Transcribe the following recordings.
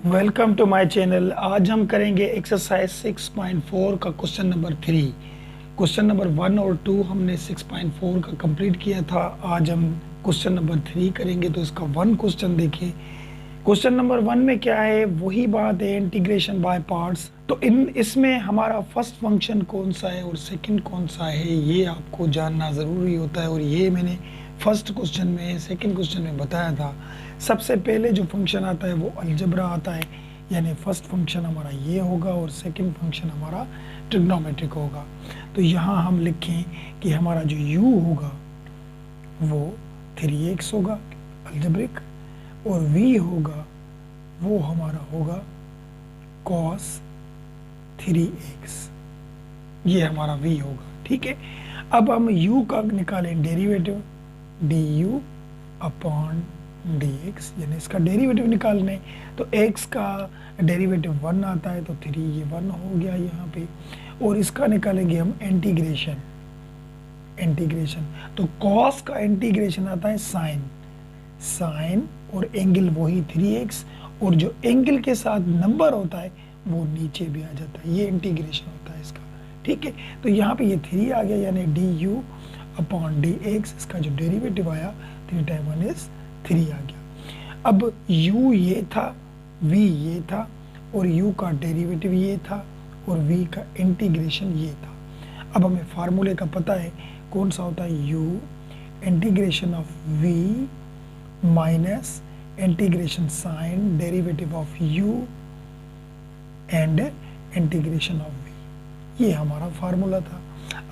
Welcome to my channel. आज हम करेंगे एक्सरसाइज 6.4 का क्वेश्चन नंबर 3। क्वेश्चन नंबर 1 और 2 हमने 6.4 का कंप्लीट किया था। आज हम क्वेश्चन नंबर 3 करेंगे। तो इसका वन क्वेश्चन देखिए। क्वेश्चन नंबर 1 में क्या है, वही बात है, इंटीग्रेशन बाय पार्ट्स। तो इसमें हमारा फर्स्ट फंक्शन कौन सा है और सेकंड कौन सा है, ये आपको जानना ज़रूरी होता है। और ये मैंने फर्स्ट क्वेश्चन में, सेकंड क्वेश्चन में बताया था। सबसे पहले जो फंक्शन आता है वो अलजेब्रा आता है, यानी फर्स्ट फंक्शन हमारा ये होगा और सेकंड फंक्शन हमारा ट्रिग्नोमेट्रिक होगा। तो यहाँ हम लिखें कि हमारा जो u होगा वो 3x होगा अलजेब्रिक, और v होगा वो हमारा होगा cos 3x। ये हमारा v होगा, ठीक है। अब हम u का निकालें डेरिवेटिव, du अपॉन dx, यानी इसका डेरिवेटिव निकालने। तो x का डेरिवेटिव 1 आता है, तो 3 ये 1 हो गया यहाँ पे। और इसका निकालेंगे हम इंटीग्रेशन। तो cos का इंटीग्रेशन आता है साइन और एंगल वही 3x, और जो एंगल के साथ नंबर होता है वो नीचे भी आ जाता है। ये इंटीग्रेशन होता है इसका, ठीक है। तो यहाँ पे ये 3 आ गया, यानी du अपॉन dx, इसका जो डेरिवेटिव आया 3 टाइम 1 इज 3 आ गया। अब u ये था, v ये था, और u का डेरिवेटिव ये था, और v का इंटीग्रेशन ये था। अब हमें फार्मूले का पता है कौन सा होता है, u integration of v minus integration sign derivative of u and integration of v। ये हमारा फार्मूला था।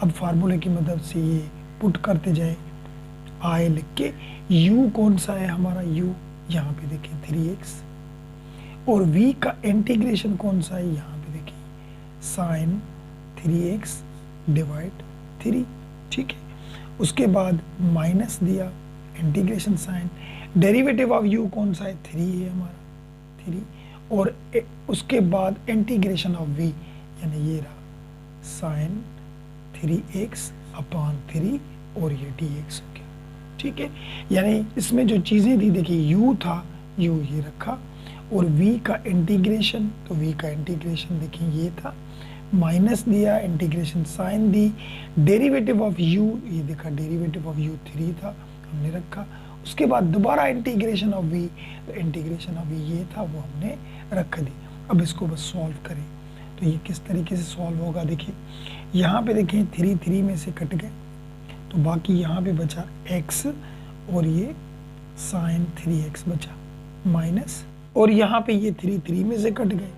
अब फार्मूले की मदद से ये पुट करते जाए, आए लिख के, u कौन सा है हमारा, u यहाँ पे देखिए 3x, और v का इंटीग्रेशन कौन सा है, यहाँ पे देखिए साइन 3x डिवाइड 3, ठीक है। उसके बाद माइनस दिया integration sign, derivative of u कौन सा है, 3 है हमारा 3, और उसके बाद इंटीग्रेशन ऑफ v, यानी ये रहा साइन 3x अपॉन 3, और ये dx हो गया, ठीक है। यानी इसमें जो चीज़ें थी, देखिए u था, u ये रखा, और v का इंटीग्रेशन, तो v का इंटीग्रेशन देखिए ये था, माइनस दिया, इंटीग्रेशन साइन दी, डेरिवेटिव ऑफ u ये देखा, डेरिवेटिव ऑफ u 3 था, हमने रखा। उसके बाद दोबारा इंटीग्रेशन ऑफ v, तो इंटीग्रेशन ऑफ v ये था, वो हमने रख दी। अब इसको बस सॉल्व करें, तो ये किस तरीके से सॉल्व होगा, देखिए यहाँ पे देखें 3 में से कट गए, तो बाकी यहाँ पे बचा x, और ये साइन 3x बचा माइनस, और यहाँ पे ये 3 में से कट गए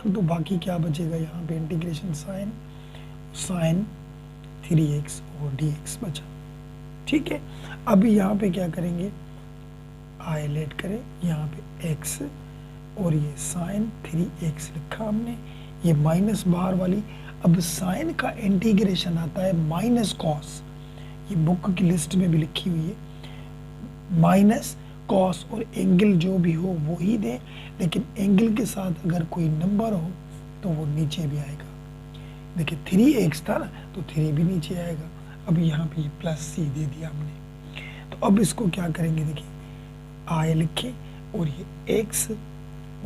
तो बाकी क्या बचेगा, यहाँ पे इंटीग्रेशन साइन 3x और dx बचा, ठीक है। अब यहाँ पे क्या करेंगे, आइलेट करें, यहाँ पे x और ये साइन 3x लिखा हमने, ये माइनस बाहर वाली। अब साइन का इंटीग्रेशन आता है माइनस कॉस, ये बुक की लिस्ट में भी लिखी हुई है, माइनस कॉस, और एंगल जो भी हो वो ही दे, लेकिन एंगल के साथ अगर कोई नंबर हो तो वो नीचे भी आएगा। देखिए 3x था ना, तो 3 भी नीचे आएगा। अब यहाँ पे प्लस c दे दिया हमने। तो अब इसको क्या करेंगे, देखिए आए लिखे, और ये x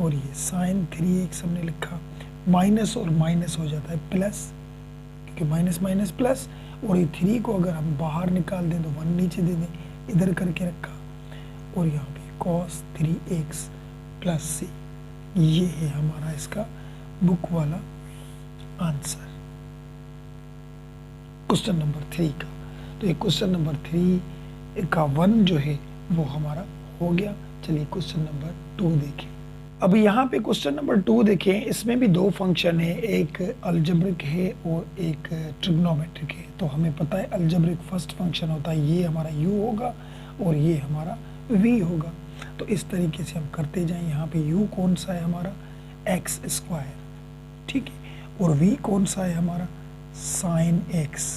और ये साइन 3x हमने लिखा, माइनस और माइनस हो जाता है प्लस, क्योंकि माइनस माइनस प्लस, और ये 3 को अगर हम बाहर निकाल दें तो 1 नीचे दे दें, इधर करके रखा, और यहाँ पे cos 3x प्लस c, ये है हमारा इसका बुक वाला आंसर क्वेश्चन नंबर 3 का। तो ये क्वेश्चन नंबर 3 का 1 जो है वो हमारा हो गया। चलिए क्वेश्चन नंबर 2 देखें। अब यहाँ पे क्वेश्चन नंबर 2 देखें, इसमें भी 2 फंक्शन है, एक अलजेब्रिक है और एक ट्रिग्नोमेट्रिक है। तो हमें पता है अलजेब्रिक फर्स्ट फंक्शन होता है, ये हमारा u होगा और ये हमारा v होगा। तो इस तरीके से हम करते जाएं। यहाँ पे u कौन सा है हमारा, x स्क्वायर, ठीक है, और v कौन सा है हमारा, साइन x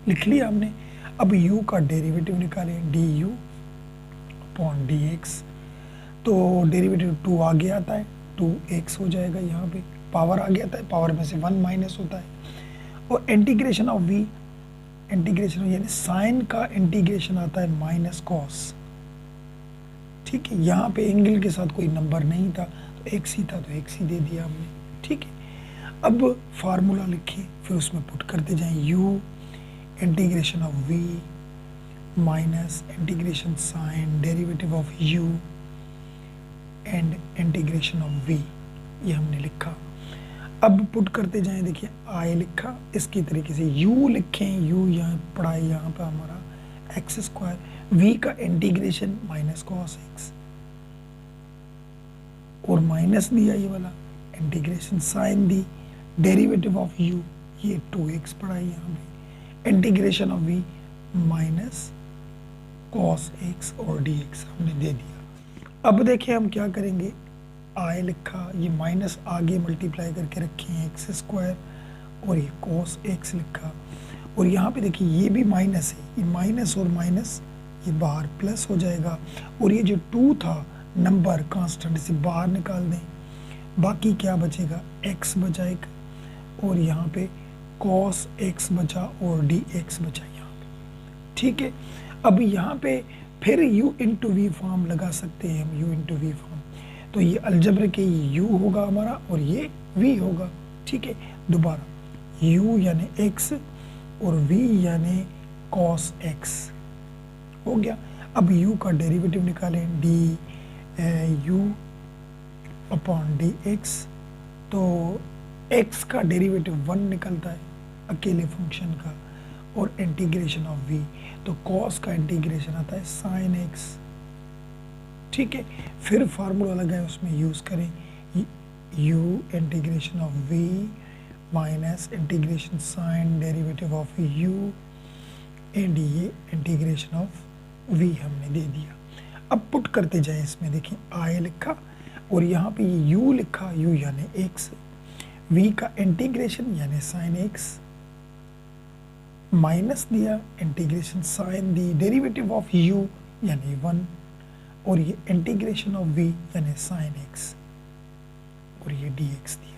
लिख लिया हमने। अब u का डेरिवेटिव निकालें, du अपॉन dx, तो डेरिवेटिव 2 आगे आता है, 2x हो जाएगा, यहाँ पे पावर आगे आता है, पावर में से 1 माइनस होता है, और इंटीग्रेशन ऑफ v, इंटीग्रेशन यानी साइन का इंटीग्रेशन आता है माइनस कॉस, ठीक है, यहाँ पे एंगल के साथ कोई नंबर नहीं था तो एक्स ही था तो एक्स ही दे दिया हमने। ठीक है, अब फार्मूला लिखिए, फिर उसमें पुट करते जाएं, u integration of v minus integration sign derivative of u and integration of v, ये हमने लिखा। अब पुट करते जाएं, देखिए i लिखा, इसकी तरीके से u लिखें, u यहाँ पड़ा है, यहाँ पे हमारा एक्स स्क्वायर, v का इंटीग्रेशन माइनस कॉस एक्स और माइनस दिया ये वाला इंटीग्रेशन साइन दी, डेरिवेटिव ऑफ u ये 2x पड़ा है यहाँ पे, integration of v minus cos x और dx हमने दे दिया। अब देखिए हम क्या करेंगे, i लिखा, ये माइनस आगे मल्टीप्लाई करके रखे हैं एक्स स्क्वायर और ये कॉस x लिखा, और यहाँ पे देखिए ये भी माइनस है, ये माइनस और माइनस ये बाहर प्लस हो जाएगा, और ये जो 2 था नंबर कांस्टेंट से बाहर निकाल दें, बाकी क्या बचेगा, x बचा एक, और यहाँ पे cos x बचा और dx बचा यहाँ पे। ठीक है, अब यहाँ पे फिर u इंटू वी फॉर्म लगा सकते हैं हम, u इंटू वी फॉर्म, तो ये अलजब्र के ये u होगा हमारा और ये v होगा। ठीक है, दोबारा u यानी x और v यानी cos x हो गया। अब u का डेरिवेटिव निकालें, du अपॉन dx, तो x का डेरिवेटिव 1 निकलता है अकेले फंक्शन का, और इंटीग्रेशन ऑफ v, तो cos का इंटीग्रेशन आता है sin x। ठीक है, फिर फार्मूला लगाए उसमें यूज करें, u integration of v minus integration sign derivative of u and ये इंटीग्रेशन ऑफ v हमने दे दिया। अब पुट करते जाए इसमें, देखिए i लिखा और यहाँ पे ये u लिखा, u यानी x, v का इंटीग्रेशन यानी साइन x माइनस दिया, इंटीग्रेशन साइन दी, डेरिवेटिव ऑफ u यानी 1 और ये इंटीग्रेशन ऑफ v यानी साइन x और ये dx दिया।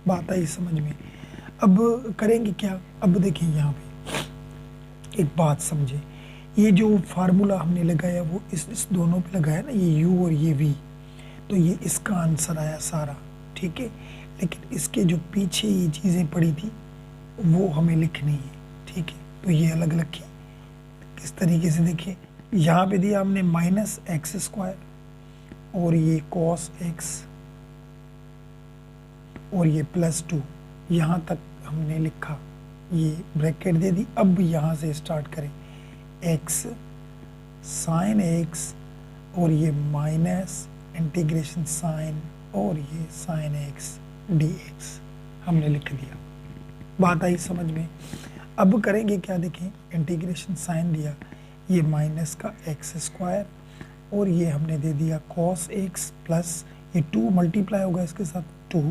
बात आई समझ में? अब करेंगे क्या, अब देखिए यहाँ पे एक बात समझे, ये जो फार्मूला हमने लगाया वो इस दोनों पे लगाया ना, ये u और ये v, तो ये इसका आंसर आया सारा। ठीक है, लेकिन इसके जो पीछे ये चीज़ें पड़ी थी वो हमें लिखनी है। ठीक है, तो ये अलग रखिए, किस तरीके से देखिए, यहाँ पे दिया हमने माइनस एक्स स्क्वायर और ये कॉस एक्स और ये प्लस 2, यहाँ तक हमने लिखा, ये ब्रैकेट दे दी। अब यहाँ से स्टार्ट करें, एक्स साइन एक्स और ये माइनस इंटीग्रेशन साइन और ये साइन एक्स dx हमने लिख दिया। बात आई समझ में? अब करेंगे क्या, देखें इंटीग्रेशन साइन दिया, ये माइनस का एक्स स्क्वायर और ये हमने दे दिया कॉस एक्स प्लस ये 2 मल्टीप्लाई होगा इसके साथ 2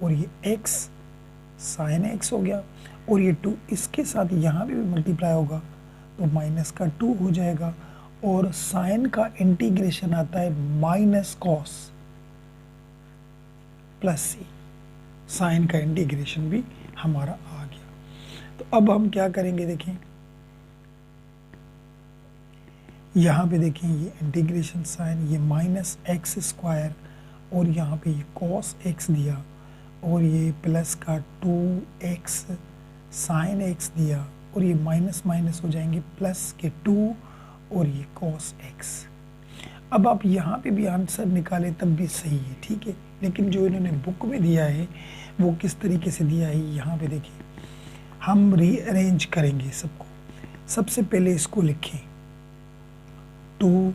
और ये x साइन एक्स हो गया और ये 2 इसके साथ यहाँ भी मल्टीप्लाई होगा तो माइनस का 2 हो जाएगा, और साइन का इंटीग्रेशन आता है माइनस कॉस प्लस सी, साइन का इंटीग्रेशन भी हमारा आ गया। तो अब हम क्या करेंगे, देखें यहाँ पे देखें ये इंटीग्रेशन साइन, ये माइनस एक्स स्क्वायर और यहाँ पे ये कॉस एक्स दिया और ये प्लस का 2x साइन एक्स दिया और ये माइनस माइनस हो जाएंगे प्लस के 2 और ये कॉस एक्स। अब आप यहाँ पे भी आंसर निकालें तब भी सही है, ठीक है, लेकिन जो इन्होंने बुक में दिया है वो किस तरीके से दिया है यहाँ पे देखिए, हम रीअरेंज करेंगे सबको। सबसे पहले इसको लिखें 2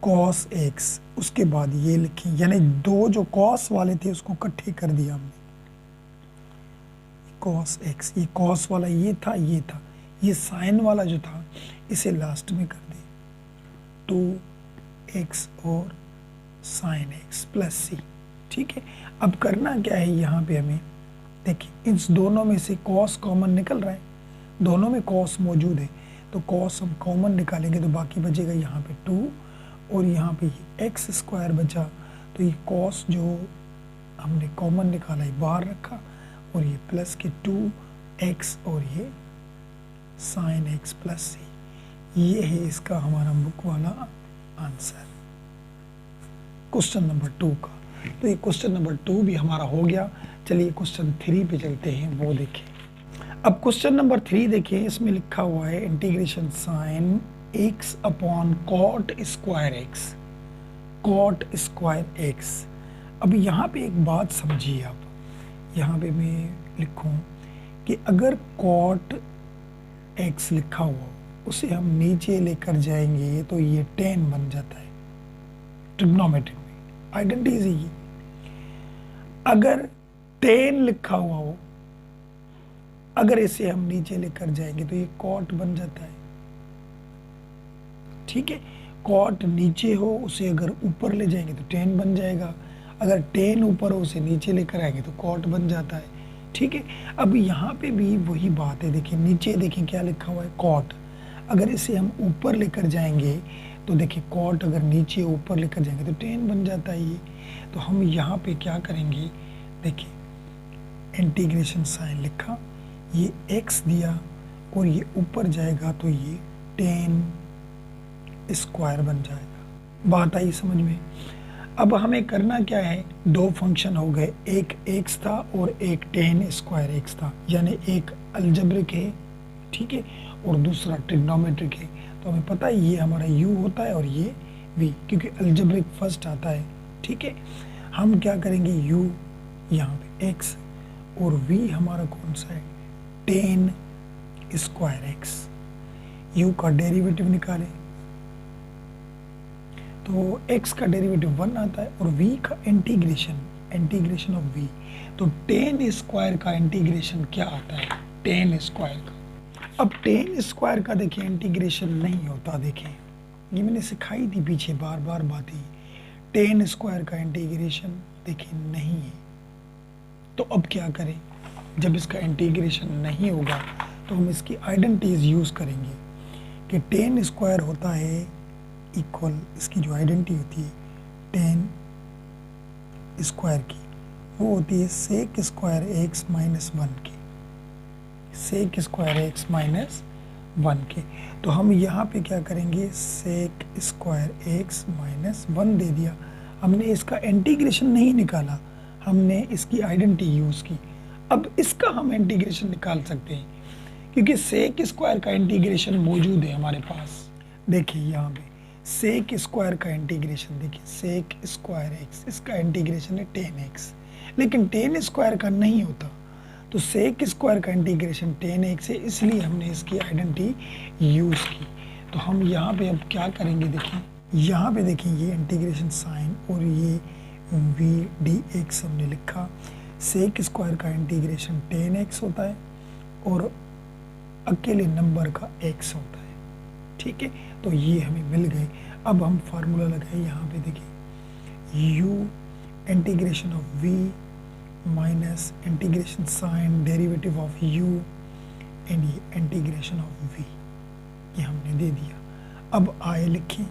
कॉस एक्स, उसके बाद ये लिखें, यानी 2 जो कॉस वाले थे उसको इकट्ठे कर दिया हमने, कॉस एक्स, ये कॉस वाला ये था, ये साइन वाला जो था इसे लास्ट में कर दे 2x और साइन एक्स प्लस सी। ठीक है, अब करना क्या है, यहाँ पे हमें देखिए इस दोनों में से कॉस कॉमन निकल रहा है, दोनों में कॉस मौजूद है तो कॉस हम कॉमन निकालेंगे तो बाकी बचेगा यहाँ पे 2 और यहाँ पे ये एक्स स्क्वायर बचा, तो ये कॉस जो हमने कॉमन निकाला है बाहर रखा और ये प्लस के 2x और ये साइन एक्स प्लस सी, ये है इसका हमारा बुक वाला आंसर क्वेश्चन नंबर 2 का। तो ये क्वेश्चन नंबर 2 भी हमारा हो गया। चलिए क्वेश्चन 3 पे चलते हैं, वो देखें। अब क्वेश्चन नंबर 3 देखिए, इसमें लिखा हुआ है integration sine x upon cot square x, cot square x. अब यहाँ पे एक बात समझिए आप, यहाँ पे मैं लिखूं कि अगर कॉट एक्स लिखा हुआ उसे हम नीचे लेकर जाएंगे तो ये tan बन जाता है ट्रिग्नोमेट्री में, आइडेंटिटी ये। अगर tan लिखा हुआ हो, अगर इसे हम नीचे लेकर जाएंगे तो ये कॉट बन जाता है। ठीक है, कॉट नीचे हो उसे अगर ऊपर ले जाएंगे तो tan बन जाएगा, अगर tan ऊपर हो उसे नीचे लेकर आएंगे तो कॉट बन जाता है। ठीक है, अब यहाँ पे भी वही बात है। देखिए नीचे देखें क्या लिखा हुआ है, कॉट। अगर इसे हम ऊपर लेकर जाएंगे तो देखिए कॉट अगर नीचे ऊपर लेकर जाएंगे तो tan बन जाता है ये। तो हम यहाँ पे क्या करेंगे, देखिए इंटीग्रेशन साइन लिखा, ये x दिया और ये ऊपर जाएगा तो ये tan स्क्वायर बन जाएगा। बात आई समझ में? अब हमें करना क्या है, दो फंक्शन हो गए, एक x था और एक tan स्क्वायर x था, यानी एक अलजेब्रिक है, ठीक है, और दूसरा ट्रिग्नोमेट्रिक है। तो हमें पता है ये हमारा u होता है और ये v, क्योंकि अलजेब्रिक फर्स्ट आता है। ठीक है, हम क्या करेंगे, u यहाँ पे x और v हमारा कौन सा है, tan स्क्वायर x। u का डेरिवेटिव निकालें तो x का डेरिवेटिव 1 आता है और v का इंटीग्रेशन ऑफ v, तो tan स्क्वायर का इंटीग्रेशन क्या आता है, tan स्क्वायर का। अब tan स्क्वायर का देखिए इंटीग्रेशन नहीं होता, देखें ये मैंने सिखाई थी पीछे बार बार बात ही, tan स्क्वायर का इंटीग्रेशन देखिए नहीं है। तो अब क्या करें, जब इसका इंटीग्रेशन नहीं होगा तो हम इसकी आइडेंटिटीज यूज करेंगे कि tan स्क्वायर होता है इक्वल, इसकी जो आइडेंटिटी होती है tan स्क्वायर की, वो होती है सेक स्क्वायर एक्स माइनस 1 के, सेक स्क्वायर एक्स माइनस 1 के। तो हम यहाँ पे क्या करेंगे, सेक स्क्वायर एक्स माइनस 1 दे दिया, हमने इसका इंटीग्रेशन नहीं निकाला, हमने इसकी आइडेंटिटी यूज की। अब इसका हम इंटीग्रेशन निकाल सकते हैं क्योंकि सेक स्क्वायर का इंटीग्रेशन मौजूद है हमारे पास। देखिए यहाँ पे सेक स्क्वायर का इंटीग्रेशन, देखिए सेक स्क्वायर एक्स, इसका इंटीग्रेशन है tan x, लेकिन tan स्क्वायर का नहीं होता, तो सेक स्क्वायर का इंटीग्रेशन tan x है, इसलिए हमने इसकी आइडेंटिटी यूज की। तो हम यहाँ पे अब क्या करेंगे, देखिए यहाँ पे देखिए ये इंटीग्रेशन साइन और ये v dx हमने लिखा, सेक स्क्वायर का इंटीग्रेशन tan x होता है और अकेले नंबर का x होता है। ठीक है, तो ये हमें मिल गए। अब हम फार्मूला लगाए यहाँ पे, देखिए u integration of v minus integration sign derivative of u and ये इंटीग्रेशन ऑफ v, ये हमने दे दिया। अब आए लिखें,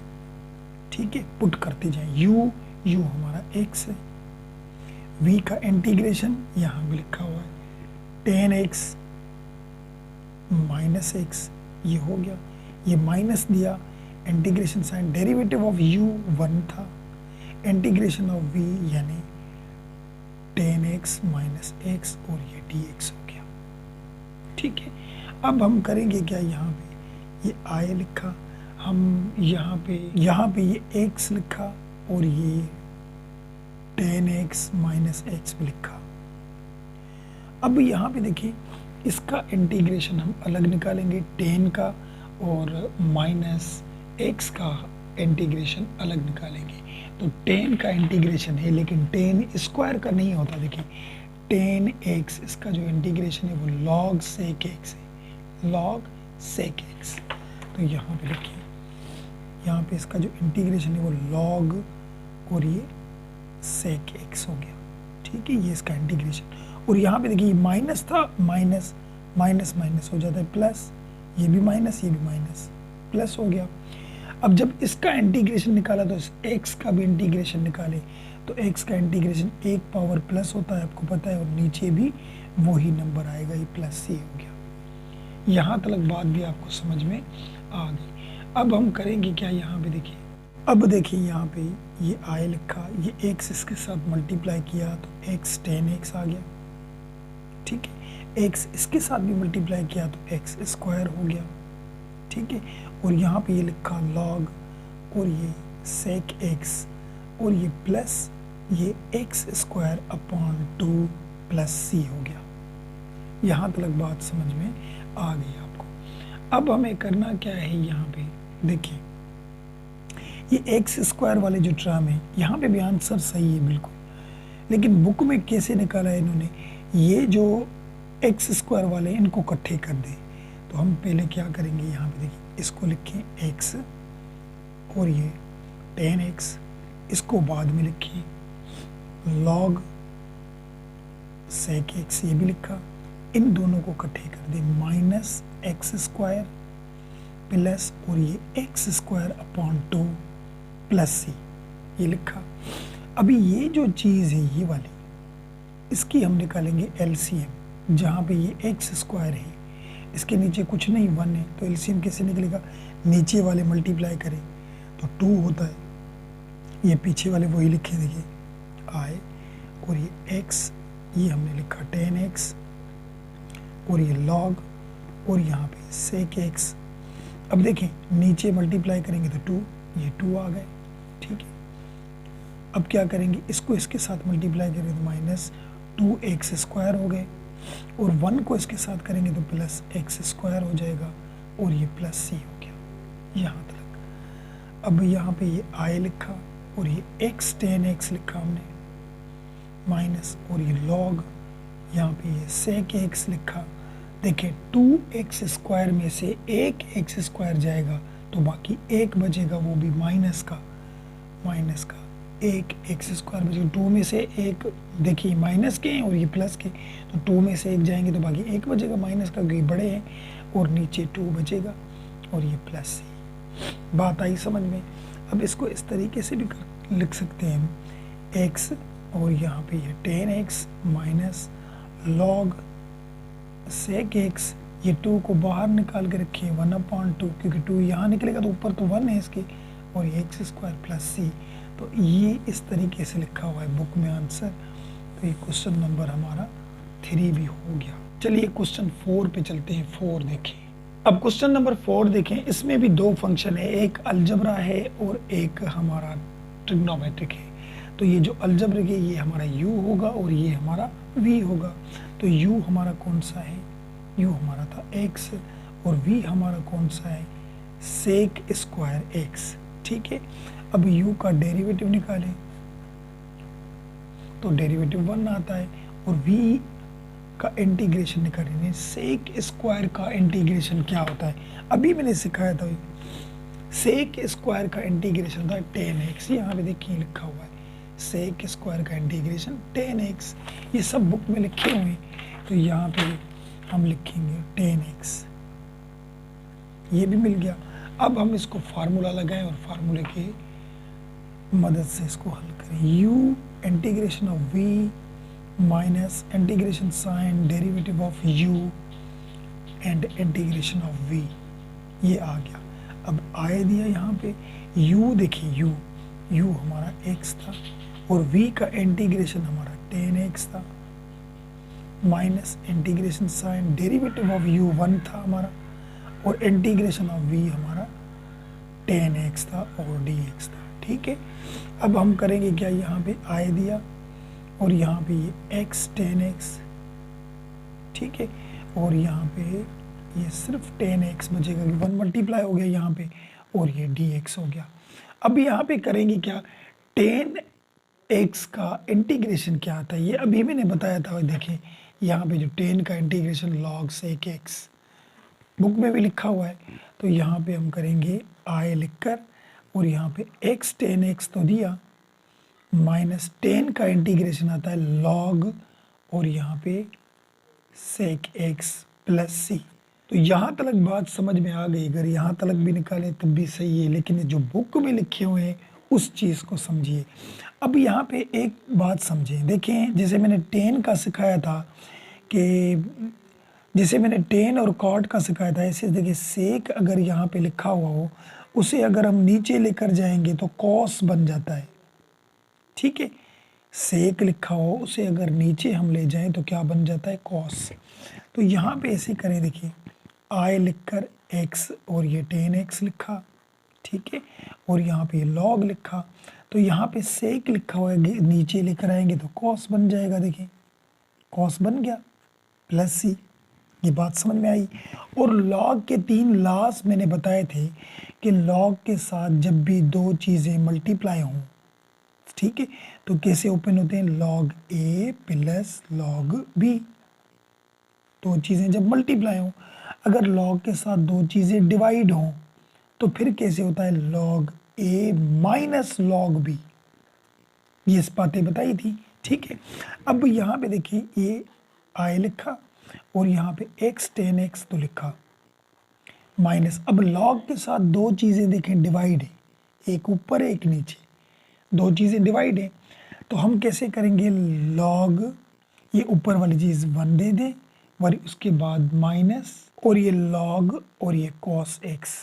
ठीक है, पुट करते जाएं, u हमारा x है, v का इंटीग्रेशन यहाँ भी लिखा हुआ है tan x माइनस x, ये हो गया, ये माइनस दिया, integration sign derivative of u 1 था, इंटीग्रेशन ऑफ v यानी tan x माइनस x और ये dx हो गया। ठीक है, अब हम करेंगे क्या, यहाँ पे ये i लिखा, हम यहाँ पे ये x लिखा और ये tan x माइनस x भी लिखा। अब यहाँ पे देखिए इसका इंटीग्रेशन हम अलग निकालेंगे, tan का और माइनस x का इंटीग्रेशन अलग निकालेंगे। तो tan का इंटीग्रेशन है लेकिन tan स्क्वायर का नहीं होता। देखिए tan x, इसका जो इंटीग्रेशन है वो log sec x है, log sec x। तो यहाँ पे देखिए, यहाँ पे इसका जो इंटीग्रेशन है वो log और ये sec x हो गया। ठीक है, ये इसका इंटीग्रेशन। और यहाँ पे देखिए माइनस था, माइनस माइनस माइनस हो जाता है प्लस, ये भी माइनस ये भी माइनस, प्लस हो गया। अब जब इसका इंटीग्रेशन निकाला तो इस x का भी इंटीग्रेशन निकाले, तो x का इंटीग्रेशन एक पावर प्लस होता है, आपको पता है, और नीचे भी वही नंबर आएगा, ये प्लस सी हो गया। यहाँ तक बात भी आपको समझ में आ गई। अब हम करेंगे क्या, यहाँ पे देखिए अब देखिए यहाँ पे ये आई लिखा, ये एक्स इसके साथ मल्टीप्लाई किया तो एक्स टेन एक्स आ गया, ठीक है। एक्स इसके साथ भी मल्टीप्लाई किया तो एक्स स्क्वायर हो गया, ठीक है। और यहाँ पे ये लिखा लॉग और ये सेक एक्स और ये प्लस ये x square upon 2 plus C हो गया। यहाँ तक बात समझ में आ गई आपको। अब हमें करना क्या है, यहाँ पे देखिए ये एक्स स्क्वायर वाले जो टर्म है, यहाँ पे भी आंसर सही है बिल्कुल, लेकिन बुक में कैसे निकाला है इन्होंने, ये जो एक्स स्क्वायर वाले इनको इकट्ठे कर दे। तो हम पहले क्या करेंगे, यहाँ पे देखिए इसको लिखें एक्स और ये 10x, इसको बाद में लिखिए लॉग सेक एक्स, ये भी लिखा, इन दोनों को इकट्ठे कर दे माइनस एक्स स्क्वायर प्लस और ये x square upon 2 plus C, ये लिखा। अभी ये जो चीज़ है ये वाली, इसकी हम निकालेंगे एलसीएम, जहाँ पे ये एक्स स्क्वायर है, इसके नीचे कुछ नहीं 1 है, तो एलसीएम कैसे निकलेगा, नीचे वाले मल्टीप्लाई करें तो 2 होता है, ये पीछे वाले वही लिखे देखिए आए, और ये एक्स ये हमने लिखा 10x और ये लॉग और यहाँ पे सेक एक्स। अब देखें नीचे मल्टीप्लाई करेंगे तो 2, ये 2 आ गए, ठीक है। अब क्या करेंगे, इसको इसके साथ मल्टीप्लाई करेंगे तो माइनस 2x स्क्वायर हो गए, और 1 को इसके साथ करेंगे तो प्लस एक्स स्क्वायर हो जाएगा और ये प्लस सी हो गया यहाँ तक। अब यहाँ पे ये आई लिखा और ये x 10x लिखा हमने माइनस और ये लॉग, यहाँ पे ये सेक एक्स लिखा। देखिए 2x स्क्वायर में से एक एक्स स्क्वायर जाएगा तो बाकी एक बचेगा, वो भी माइनस का एक एक्स स्क्वायर बचेगा। 2 में से एक देखिए माइनस के हैं और ये प्लस के, तो 2 में से एक जाएंगे तो बाकी एक बचेगा माइनस का, क्योंकि बड़े हैं, और नीचे 2 बचेगा और ये प्लस सी। बात आई समझ में। अब इसको इस तरीके से भी लिख सकते हैं हम, x और यहाँ पे ये 10x minus log sec x, ये 2 को बाहर निकाल के रखिए 1/2, क्योंकि 2 यहाँ निकलेगा तो ऊपर तो 1 है इसके, और ये एक्स स्क्वायर प्लस सी। तो ये इस तरीके से लिखा हुआ है बुक में आंसर। तो ये क्वेश्चन नंबर हमारा 3 भी हो गया। चलिए क्वेश्चन 4 पे चलते हैं। 4 देखें। अब क्वेश्चन नंबर 4 देखें, इसमें भी 2 फंक्शन है, एक अलजबरा है और एक हमारा ट्रिग्नोमेट्रिक है। तो ये जो अलजब्रिक है ये हमारा u होगा और ये हमारा v होगा। तो u हमारा कौन सा है, u हमारा था x और v हमारा कौन सा है, सेक स्क्वायर x, ठीक है। अब u का डेरिवेटिव निकालें तो डेरिवेटिव 1 आता है, और v का इंटीग्रेशन निकालेंगे। सेक स्क्वायर का इंटीग्रेशन क्या होता है, अभी मैंने सिखाया था। सेक स्क्वायर का इंटीग्रेशन था 10x, यहाँ पे देखिए लिखा हुआ है सेक स्क्वायर का इंटीग्रेशन 10x, ये सब बुक में लिखे हुए हैं। तो यहाँ पे हम लिखेंगे 10x, ये भी मिल गया। अब हम इसको फार्मूला लगाएं और फार्मूले की मदद से इसको हल करें। u integration of v minus integration sign derivative of u and integration of v, ये आ गया। अब आए दिया यहाँ पे u, देखिए u हमारा x था और v का इंटीग्रेशन हमारा 10x था, minus integration sign derivative of u 1 था हमारा, और इंटीग्रेशन ऑफ v हमारा 10x था और dx था, ठीक है। अब हम करेंगे क्या, यहाँ पे आए दिया और यहाँ पे ये x 10x, ठीक है, और यहाँ पे ये सिर्फ 10x बचेगा, 1 मल्टीप्लाई हो गया यहाँ पे, और ये dx हो गया। अब यहाँ पे करेंगे क्या, 10x का इंटीग्रेशन क्या आता है, ये अभी मैंने बताया था। देखें यहाँ पे जो 10 का integration log sec x book में भी लिखा हुआ है, तो यहाँ पे हम करेंगे i लिखकर, और यहाँ पे x 10x तो दिया, माइनस 10 का इंटीग्रेशन आता है लॉग, और यहाँ पे सेक x प्लस सी। तो यहाँ तक बात समझ में आ गई। अगर यहाँ तक भी निकाले तब भी सही है, लेकिन जो बुक में लिखे हुए हैं उस चीज़ को समझिए। अब यहाँ पे एक बात समझें, देखें जैसे मैंने 10 का सिखाया था, कि जैसे मैंने 10 और कॉट का सिखाया था, ऐसे देखिए सेक अगर यहाँ पे लिखा हुआ हो उसे अगर हम नीचे लेकर जाएंगे तो कॉस बन जाता है, ठीक है। सेक लिखा हो उसे अगर नीचे हम ले जाएं तो क्या बन जाता है, कॉस। तो यहाँ पे ऐसे करें, देखिए आई लिखकर एक्स और ये 10x लिखा, ठीक है, और यहाँ पे लॉग लिखा। तो यहाँ पे सेक लिखा हुआ है, नीचे लेकर आएंगे तो कॉस बन जाएगा, देखिए कॉस बन गया प्लस सी। ये बात समझ में आई। और लॉग के 3 लॉस मैंने बताए थे कि लॉग के साथ जब भी दो चीज़ें मल्टीप्लाई हों, ठीक है, तो कैसे ओपन होते हैं, लॉग ए प्लस लॉग बी। दो चीज़ें जब मल्टीप्लाई हों, अगर लॉग के साथ दो चीज़ें डिवाइड हों तो फिर कैसे होता है, लॉग ए माइनस लॉग बी। ये इस बातें बताई थी, ठीक है। अब यहाँ पे देखिए ये आई लिखा और यहाँ पे x 10x तो लिखा माइनस। अब लॉग के साथ दो चीज़ें देखें डिवाइड है, एक ऊपर एक नीचे, दो चीज़ें डिवाइड है। तो हम कैसे करेंगे, लॉग ये ऊपर वाली चीज़ 1 दे दें और उसके बाद माइनस और ये लॉग और ये कॉस x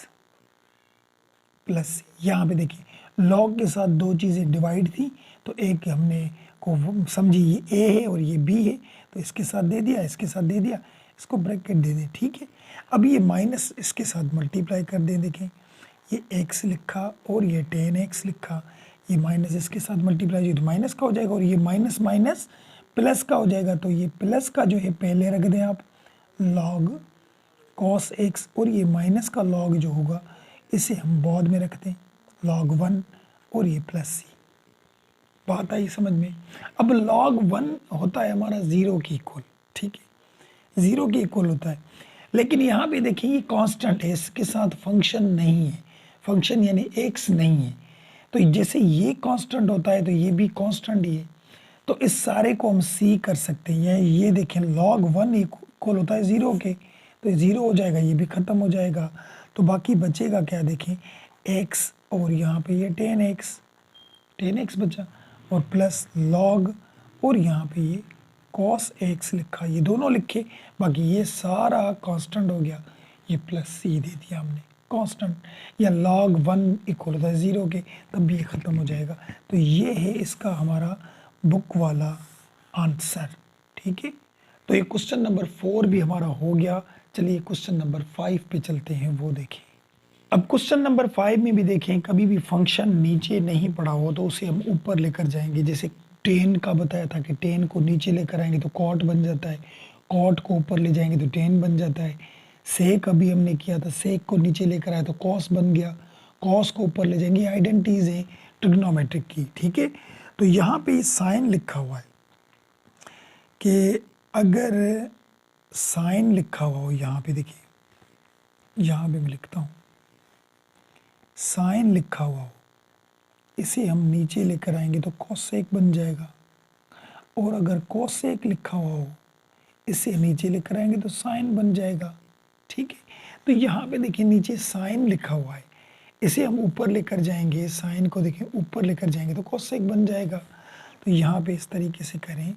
प्लस। यहाँ पे देखिए लॉग के साथ दो चीज़ें डिवाइड थी तो एक हमने को समझी ये a है और ये b है, तो इसके साथ दे दिया, इसके साथ दे दिया, इसको ब्रैकेट दे दें, ठीक है। अब ये माइनस इसके साथ मल्टीप्लाई कर दें, देखें ये x लिखा और ये 10x लिखा, ये माइनस इसके साथ मल्टीप्लाई तो माइनस का हो जाएगा और ये माइनस माइनस प्लस का हो जाएगा। तो ये प्लस का जो है पहले रख दें आप, लॉग कॉस x, और ये माइनस का लॉग जो होगा इसे हम बाद में रखते हैं, log 1 और ये प्लस सी। बात आई समझ में। अब log 1 होता है हमारा 0 के इक्वल, ठीक है, 0 के इक्वल होता है। लेकिन यहाँ पे देखिए ये कांस्टेंट है, इसके साथ फंक्शन नहीं है, फंक्शन यानी x नहीं है। तो जैसे ये कांस्टेंट होता है तो ये भी कांस्टेंट ही है। तो इस सारे को हम c कर सकते हैं। ये देखें log 1 इक्वल होता है 0 के, तो 0 हो जाएगा, ये भी ख़त्म हो जाएगा। तो बाकी बचेगा क्या, देखें x और यहाँ पे ये 10x बचा और प्लस लॉग और यहाँ पे ये cos x लिखा, ये दोनों लिखे, बाकी ये सारा कांस्टेंट हो गया, ये प्लस सी दे दिया हमने कांस्टेंट। या log 1 इक्वल होता है 0 के, तब भी ये ख़त्म हो जाएगा। तो ये है इसका हमारा बुक वाला आंसर, ठीक है। तो ये क्वेश्चन नंबर 4 भी हमारा हो गया। चलिए क्वेश्चन नंबर 5 पे चलते हैं, वो देखें। अब क्वेश्चन नंबर 5 में भी देखें, कभी भी फंक्शन नीचे नहीं पड़ा हो तो उसे हम ऊपर लेकर जाएंगे। जैसे 10 का बताया था कि 10 को नीचे लेकर आएंगे तो कॉट बन जाता है, कॉट को ऊपर ले जाएंगे तो 10 बन जाता है। सेक अभी हमने किया था, सेक को नीचे लेकर आया तो कॉस बन गया, कॉस को ऊपर ले जाएंगे। आइडेंटिटीज है ट्रिग्नोमेट्रिक की, ठीक है। तो यहाँ पे साइन लिखा हुआ है कि अगर साइन लिखा हुआ हो, यहाँ पे देखिए, यहाँ पे मैं लिखता हूँ साइन लिखा हुआ हो, इसे हम नीचे लेकर आएंगे तो कोसेक बन जाएगा। और अगर कोसेक लिखा हुआ हो, इसे नीचे लेकर आएंगे तो साइन बन जाएगा, ठीक है। तो यहाँ पे देखिए नीचे साइन लिखा हुआ है, इसे हम ऊपर लेकर जाएंगे, साइन को देखें ऊपर लेकर जाएंगे तो कोसेक बन जाएगा। तो यहाँ पे इस तरीके से करें,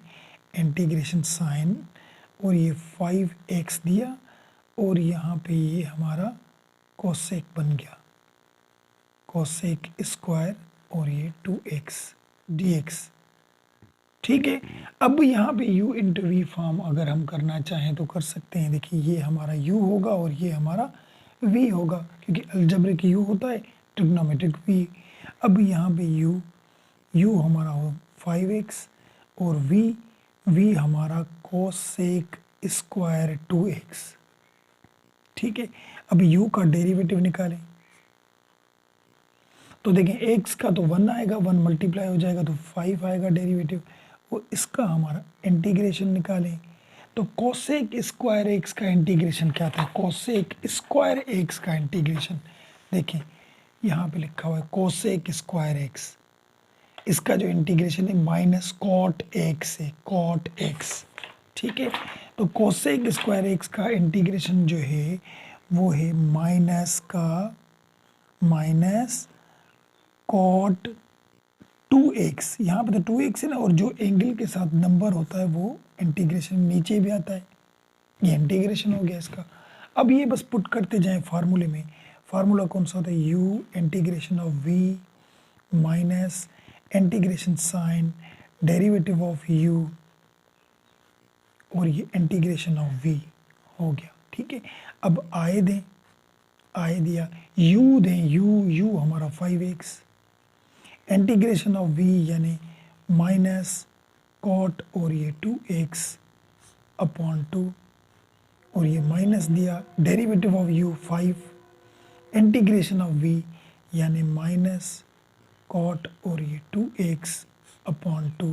इंटीग्रेशन साइन और ये 5x दिया और यहाँ पे ये हमारा कोसेक बन गया, कोसेक स्क्वायर और ये 2x dx, ठीक है। अब यहाँ पे u इंटू वी फॉर्म अगर हम करना चाहें तो कर सकते हैं। देखिए ये हमारा u होगा और ये हमारा v होगा, क्योंकि अलजेब्रिक u होता है, ट्रिग्नोमेट्रिक v। अब यहाँ पे u हमारा हो 5x और v हमारा कोसेक स्क्वायर 2x, ठीक है। अब u का डेरिवेटिव निकालें तो देखें x का तो 1 आएगा, 1 मल्टीप्लाई हो जाएगा तो 5 आएगा डेरिवेटिव, और इसका हमारा इंटीग्रेशन निकालें तो कोसेक स्क्वायर x का इंटीग्रेशन क्या था, कोसेक स्क्वायर x का इंटीग्रेशन देखें यहाँ पे लिखा हुआ है कोसेक स्क्वायर x, इसका जो इंटीग्रेशन है माइनस कॉट x है, कॉट x, ठीक है। तो कोसेक स्क्वायर x का इंटीग्रेशन जो है वो है माइनस कॉट 2x, यहाँ पे तो 2x है ना, और जो एंगल के साथ नंबर होता है वो इंटीग्रेशन नीचे भी आता है, ये इंटीग्रेशन हो गया इसका। अब ये बस पुट करते जाएं फार्मूले में, फार्मूला कौन सा होता है, u integration of v minus integration sign derivative of u और ये इंटीग्रेशन ऑफ v हो गया। ठीक है, अब आए दें, आए दिया, u दें, u हमारा 5x, इंटीग्रेशन ऑफ v यानी माइनस कॉट और ये 2x अपॉन 2 और ये माइनस दिया, derivative of u 5, integration of v यानी माइनस कॉट और ये 2x अपॉन 2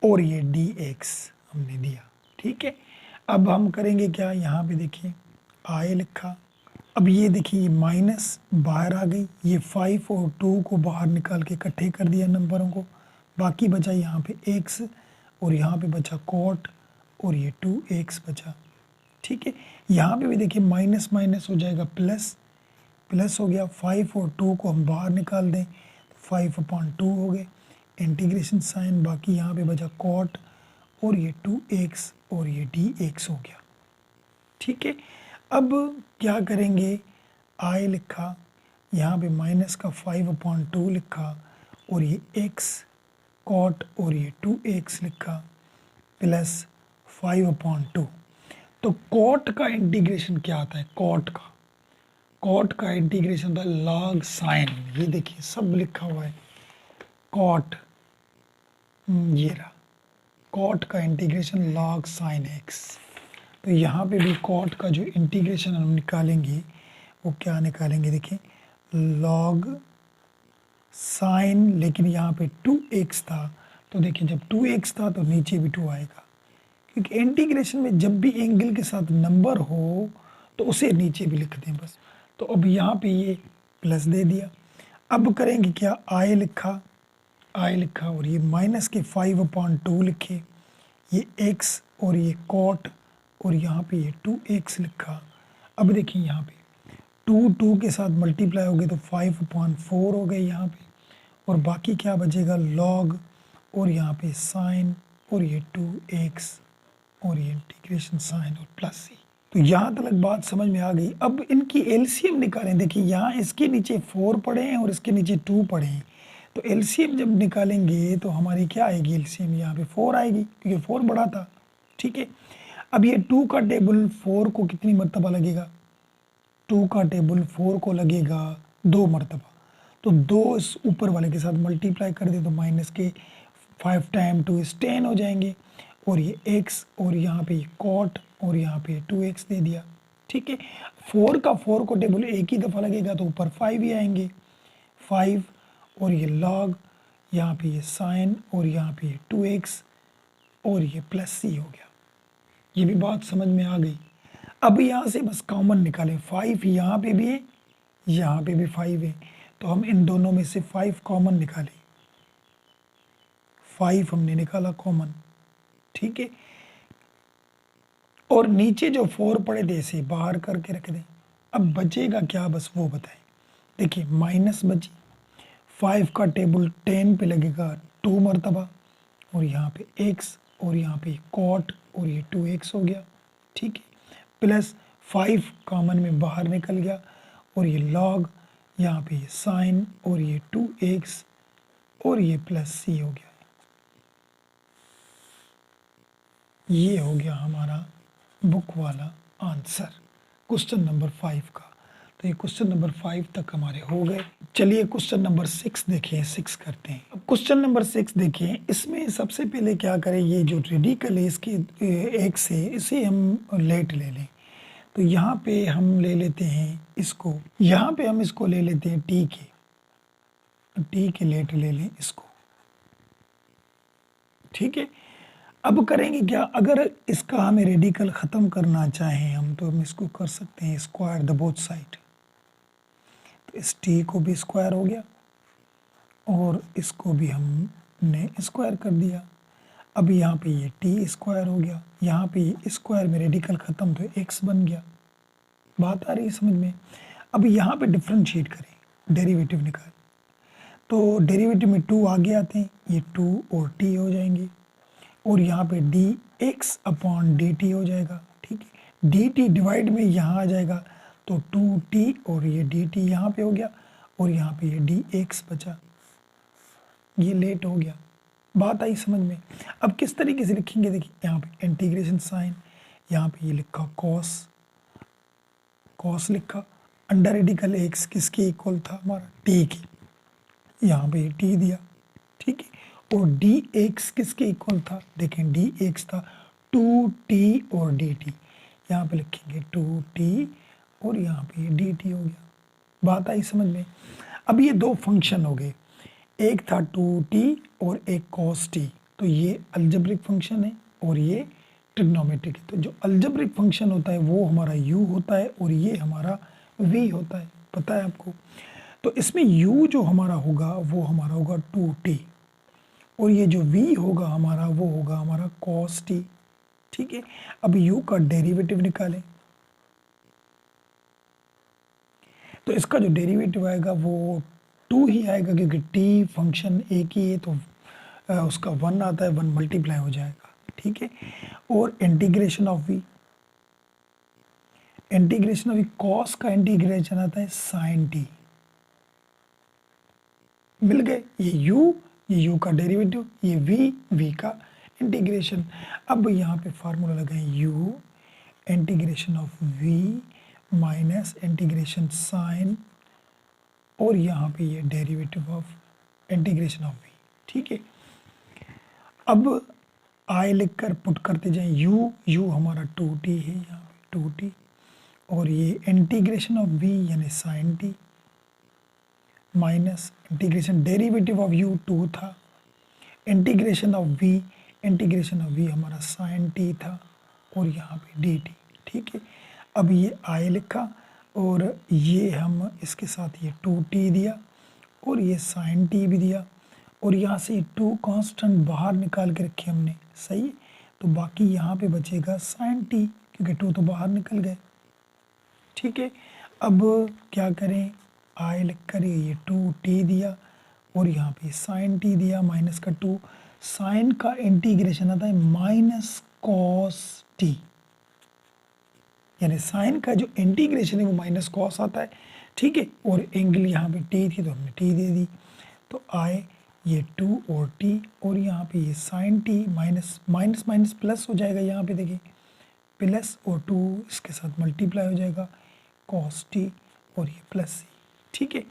और ये dx हमने दिया। ठीक है, अब हम करेंगे क्या, यहाँ पे देखिए आए लिखा, अब ये देखिए माइनस बाहर आ गई, ये 5 और 2 को बाहर निकाल के इकट्ठे कर दिया नंबरों को, बाकी बचा यहाँ पे x और यहाँ पे बचा कॉट और ये 2x बचा। ठीक है, यहाँ पे भी देखिए माइनस माइनस हो जाएगा प्लस, प्लस हो गया, 5 और 2 को हम बाहर निकाल दें तो 5 अपॉन 2 हो गए, इंटीग्रेशन साइन, बाकी यहाँ पे बचा कॉट और ये 2x और ये dx हो गया। ठीक है, अब क्या करेंगे, आए लिखा, यहाँ पे माइनस का 5 अपॉन 2 लिखा और ये x कॉट और ये 2x लिखा प्लस 5 अपॉन 2। तो कॉट का इंटीग्रेशन क्या आता है, कॉट का इंटीग्रेशन होता है लॉग साइन, ये देखिए सब लिखा हुआ है कॉट, ये रहा कॉट का इंटीग्रेशन लॉग साइन x। तो यहाँ पे भी कॉट का जो इंटीग्रेशन हम निकालेंगे वो क्या निकालेंगे, देखिए लॉग साइन, लेकिन यहाँ पे 2x था तो देखिए जब 2x था तो नीचे भी 2 आएगा, क्योंकि इंटीग्रेशन में जब भी एंगल के साथ नंबर हो तो उसे नीचे भी लिख दें बस। तो अब यहाँ पे ये प्लस दे दिया, अब करेंगे क्या, आए लिखा और ये माइनस के 5 अपॉन 2 लिखे, ये x और ये कॉट और यहाँ पे ये 2x लिखा। अब देखिए यहाँ पे 2 के साथ मल्टीप्लाई हो गए तो 5 अपॉन 4 हो गए यहाँ पे, और बाकी क्या बचेगा, लॉग और यहाँ पे साइन और ये 2x और ये इंटीग्रेशन साइन और प्लस सी। तो यहाँ तक बात समझ में आ गई। अब इनकी एलसीएम निकालें, देखिए यहाँ इसके नीचे 4 पड़े हैं और इसके नीचे 2 पड़े हैं, तो एलसीएम जब निकालेंगे तो हमारी क्या आएगी, एलसीएम यहाँ पे 4 आएगी क्योंकि 4 बड़ा था। ठीक है, अब ये 2 का टेबल 4 को कितनी मरतबा लगेगा, 2 का टेबल 4 को लगेगा 2 मरतबा, तो 2 इस ऊपर वाले के साथ मल्टीप्लाई कर दे तो माइनस के 5 टाइम 2 इस 10 हो जाएंगे, और ये x और यहाँ पे कॉट और यहाँ पे 2x दे दिया। ठीक है, 4 का 4 को टेबल एक ही दफ़ा लगेगा तो ऊपर 5 ही आएंगे, 5 और ये लॉग, यहाँ पे ये साइन और यहाँ पे ये 2x और ये प्लस सी हो गया। ये भी बात समझ में आ गई। अब यहाँ से बस कॉमन निकालें, 5 यहाँ पे भी है, यहाँ पे भी 5 है, तो हम इन दोनों में से 5 कॉमन निकालें, 5 हमने निकाला कॉमन। ठीक है, और नीचे जो 4 पड़े थे इसे बाहर करके रख दें। अब बचेगा क्या, बस वो बताएं। देखिए माइनस बची, 5 का टेबल 10 पे लगेगा 2 मरतबा, और यहाँ पे x और यहाँ पे कॉट और ये 2x हो गया। ठीक है, प्लस 5 कॉमन में बाहर निकल गया और ये लॉग, यहाँ पे ये साइन और ये 2x और ये प्लस c हो गया। ये हो गया हमारा बुक वाला आंसर क्वेश्चन नंबर 5 का। तो ये क्वेश्चन नंबर 5 तक हमारे हो गए। चलिए क्वेश्चन नंबर 6 देखें, 6 करते हैं। अब क्वेश्चन नंबर 6 देखें, इसमें सबसे पहले क्या करें, ये जो रेडिकल है इसके एक से इसे हम लेट ले लें। तो यहाँ पे हम ले लेते हैं इसको, यहाँ पे हम इसको ले लेते हैं टी के लेट ले लें इसको। ठीक है, अब करेंगे क्या, अगर इसका हमें रेडिकल ख़त्म करना चाहें हम तो हम इसको कर सकते हैं स्क्वायर द बोथ साइड। तो इस टी को भी स्क्वायर हो गया और इसको भी हमने स्क्वायर कर दिया। अब यहाँ पे ये टी स्क्वायर हो गया, यहाँ पे ये स्क्वायर में रेडिकल ख़त्म तो एक्स बन गया। बात आ रही है समझ में। अब यहाँ पे डिफ्रेंशिएट करें, डेरिवेटिव निकाल, तो डेरिवेटिव में 2 आगे आते हैं, ये 2 और टी हो जाएंगे, और यहाँ पे dx अपॉन dt हो जाएगा। ठीक है, dt डिवाइड में यहाँ आ जाएगा तो 2t और ये dt यहाँ पे हो गया और यहाँ पे ये dx बचा, ये लेट हो गया। बात आई समझ में? अब किस तरीके से लिखेंगे देखिए, यहाँ पे इंटीग्रेशन साइन, यहाँ पे ये लिखा कॉस लिखा, अंडर रेडिकल एक्स किसके इक्वल था हमारा, t के, यहाँ पे t दिया, ठीक है। और dx किसके इक्वल था, देखें dx था 2t और dt, यहाँ पे लिखेंगे 2t और यहाँ पे ये dt हो गया। बात आई समझ में? अब ये दो फंक्शन हो गए, एक था 2t और एक cos t, तो ये अलजेब्रिक फंक्शन है और ये ट्रिग्नोमेट्रिक है। तो जो अलजेब्रिक फंक्शन होता है वो हमारा u होता है और ये हमारा v होता है, पता है आपको। तो इसमें u जो हमारा होगा वो हमारा होगा 2t और ये जो v होगा हमारा वो होगा हमारा cos t, ठीक है। अब u का डेरिवेटिव निकालें, तो इसका जो डेरिवेटिव आएगा वो 2 ही आएगा क्योंकि t फंक्शन एक ही है, तो उसका 1 आता है, 1 मल्टीप्लाई हो जाएगा, ठीक है। और इंटीग्रेशन ऑफ v, cos का इंटीग्रेशन आता है sin t, मिल गए। ये u का डेरिवेटिव, ये v का इंटीग्रेशन। अब यहाँ पे फार्मूला लगाएं, u integration of v minus integration sign और यहाँ पे ये derivative of integration of v, ठीक है। अब i लिखकर पुट करते जाएं, u हमारा 2t है, यहाँ पे 2t और ये इंटीग्रेशन ऑफ v यानी sine t minus integration derivative of u 2 था, इंटीग्रेशन ऑफ v हमारा साइन t था और यहाँ पे dt, ठीक है। अब ये i लिखा और ये हम इसके साथ ये 2t दिया और ये साइन t भी दिया और यहाँ से 2 कांस्टेंट बाहर निकाल के रखे हमने, सही है। तो बाकी यहाँ पे बचेगा साइन t क्योंकि 2 तो बाहर निकल गए, ठीक है। अब क्या करें, i लिख कर ये 2t दिया और यहाँ पे साइन t दिया माइनस का 2, साइन का इंटीग्रेशन आता है माइनस कॉस t, यानी साइन का जो इंटीग्रेशन है वो माइनस कॉस आता है, ठीक है। और एंगल यहाँ पे t थी तो हमने t दे दी, तो i ये 2 और t और यहाँ पे ये sine t minus minus plus हो जाएगा, यहाँ पे देखिए प्लस और 2 इसके साथ मल्टीप्लाई हो जाएगा cos t और ये प्लस c, ठीक है।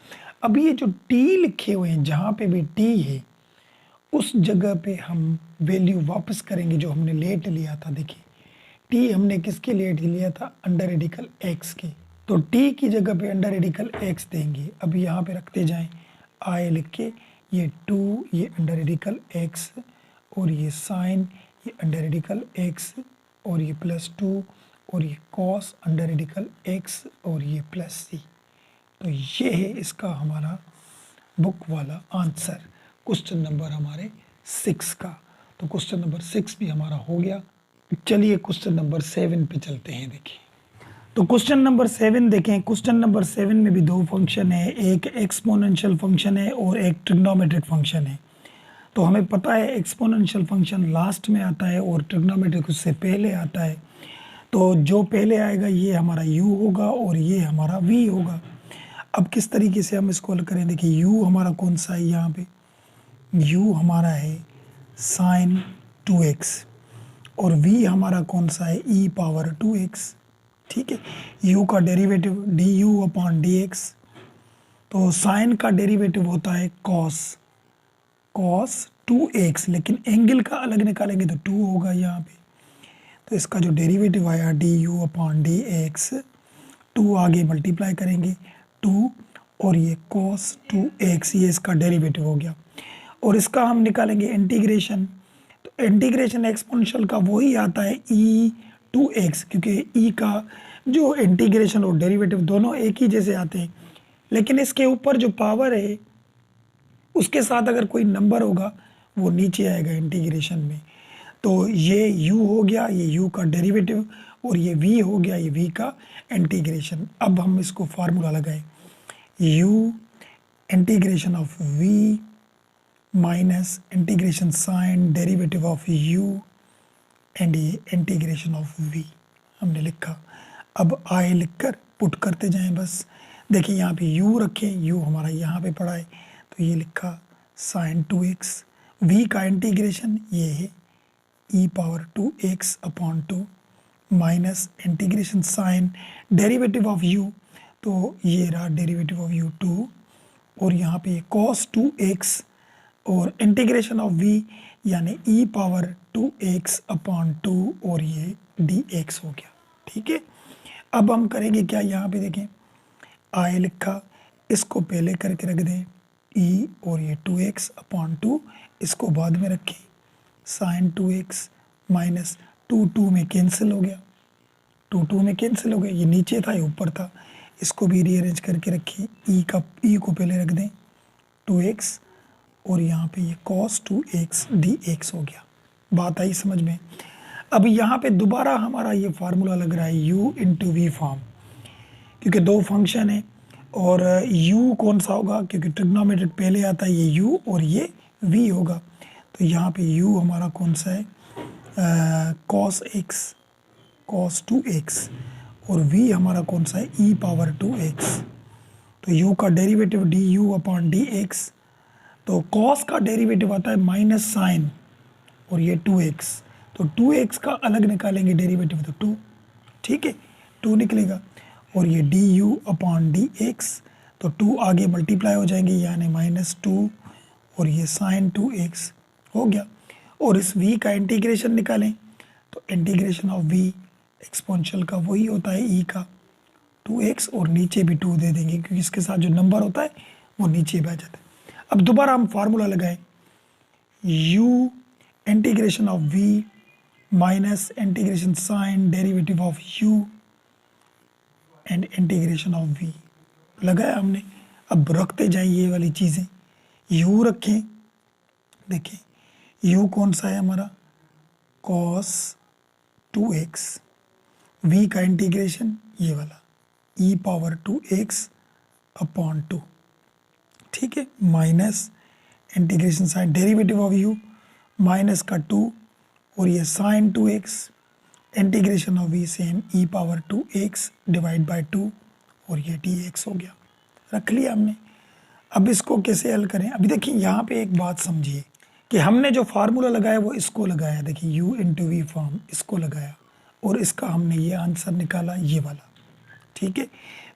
अब ये जो t लिखे हुए हैं जहाँ पे भी t है उस जगह पे हम वैल्यू वापस करेंगे जो हमने लेट लिया था। देखिए t हमने किसके लेट लिया था, अंडर रेडिकल x के, तो t की जगह पे अंडर रेडिकल x देंगे। अब यहाँ पे रखते जाएं, i लिख के ये 2 ये अंडर रेडिकल x और ये साइन ये अंडर रेडिकल x और ये प्लस 2 और ये कॉस अंडर रेडिकल x और ये प्लस c। तो ये है इसका हमारा बुक वाला आंसर, क्वेश्चन नंबर हमारे 6 का। तो क्वेश्चन नंबर 6 भी हमारा हो गया। चलिए क्वेश्चन नंबर 7 पे चलते हैं। देखिए तो क्वेश्चन नंबर 7 देखें, क्वेश्चन नंबर 7 में भी दो फंक्शन है, एक एक्सपोनेंशियल फंक्शन है और एक ट्रिग्नोमेट्रिक फंक्शन है। तो हमें पता है एक्सपोनेंशियल फंक्शन लास्ट में आता है और ट्रिग्नोमेट्रिक उससे पहले आता है। तो जो पहले आएगा ये हमारा u होगा और ये हमारा v होगा। अब किस तरीके से हम इसको हल करें, देखिए u हमारा कौन सा है, यहाँ पे u हमारा है साइन 2x और v हमारा कौन सा है e पावर 2x, ठीक है। u का डेरिवेटिव du अपॉन dx, तो साइन का डेरिवेटिव होता है cos 2x, लेकिन एंगल का अलग निकालेंगे तो 2 होगा यहाँ पे। तो इसका जो डेरिवेटिव आया du अपॉन dx, 2 आगे मल्टीप्लाई करेंगे 2 और ये cos 2x ये इसका डेरिवेटिव हो गया। और इसका हम निकालेंगे इंटीग्रेशन, तो इंटीग्रेशन एक्सपोनेंशियल का वही आता है e 2x, क्योंकि e का जो इंटीग्रेशन और डेरिवेटिव दोनों एक ही जैसे आते हैं, लेकिन इसके ऊपर जो पावर है उसके साथ अगर कोई नंबर होगा वो नीचे आएगा इंटीग्रेशन में। तो ये u हो गया, ये u का डेरिवेटिव और ये v हो गया, ये v का इंटीग्रेशन। अब हम इसको फार्मूला लगाएं, u integration of v minus integration sign derivative of u and ये इंटीग्रेशन ऑफ v हमने लिखा। अब i लिखकर पुट करते जाएं बस। देखिए यहाँ पे u रखें, u हमारा यहाँ पे पड़ा है, तो ये लिखा साइन 2x। v का इंटीग्रेशन ये है e power 2x upon 2 minus integration sign derivative of u, तो ये रहा डेरिवेटिव ऑफ u 2, और यहाँ पे cos 2x और इंटीग्रेशन ऑफ v यानी e पावर 2x अपॉन 2 और ये dx हो गया। ठीक है, अब हम करेंगे क्या, यहाँ पे देखें i लिखा, इसको पहले करके रख दें e और ये 2x अपॉन 2, इसको बाद में रखें साइन 2x माइनस 2 में कैंसिल हो गया, 2 में कैंसिल हो गया, ये नीचे था ये ऊपर था, इसको भी रीअरेंज करके रखें, e को पहले रख दें 2x और यहाँ पे ये cos 2x dx हो गया। बात आई समझ में। अब यहाँ पे दोबारा हमारा ये फार्मूला लग रहा है u इंटू वी फॉर्म, क्योंकि दो फंक्शन है और u कौन सा होगा, क्योंकि ट्रिग्नोमेट्रिक पहले आता है ये u और ये v होगा, तो यहाँ पे u हमारा कौन सा है cos 2x और v हमारा कौन सा है e पावर 2x, तो u का डेरिवेटिव du अपॉन dx, तो cos का डेरिवेटिव आता है माइनस साइन और ये 2x, तो 2x का अलग निकालेंगे डेरिवेटिव तो 2, ठीक है 2 निकलेगा, और ये du अपॉन dx, तो 2 आगे मल्टीप्लाई हो जाएंगे यानी माइनस 2 और ये साइन 2x हो गया। और इस v का इंटीग्रेशन निकालें तो इंटीग्रेशन ऑफ v एक्सपोनेंशियल का वही होता है e का 2x, और नीचे भी 2 दे देंगे क्योंकि इसके साथ जो नंबर होता है वो नीचे भी आ जाता है। अब दोबारा हम फार्मूला लगाएं, u integration of v minus integration sign derivative of u and integration of v लगाया हमने। अब रखते जाइए ये वाली चीज़ें, u रखें, देखें u कौन सा है हमारा cos 2x, v का इंटीग्रेशन ये वाला e पावर 2x अपॉन 2, ठीक है, minus integration sign derivative of u minus का 2 और ये sine 2x integration of v same e power 2x divide by 2 और ये dx हो गया, रख लिया हमने। अब इसको कैसे हल करें, अभी देखिए यहाँ पे एक बात समझिए कि हमने जो फार्मूला लगाया वो इसको लगाया, देखिए u इंटू वी फॉर्म इसको लगाया और इसका हमने ये आंसर निकाला ये वाला, ठीक है।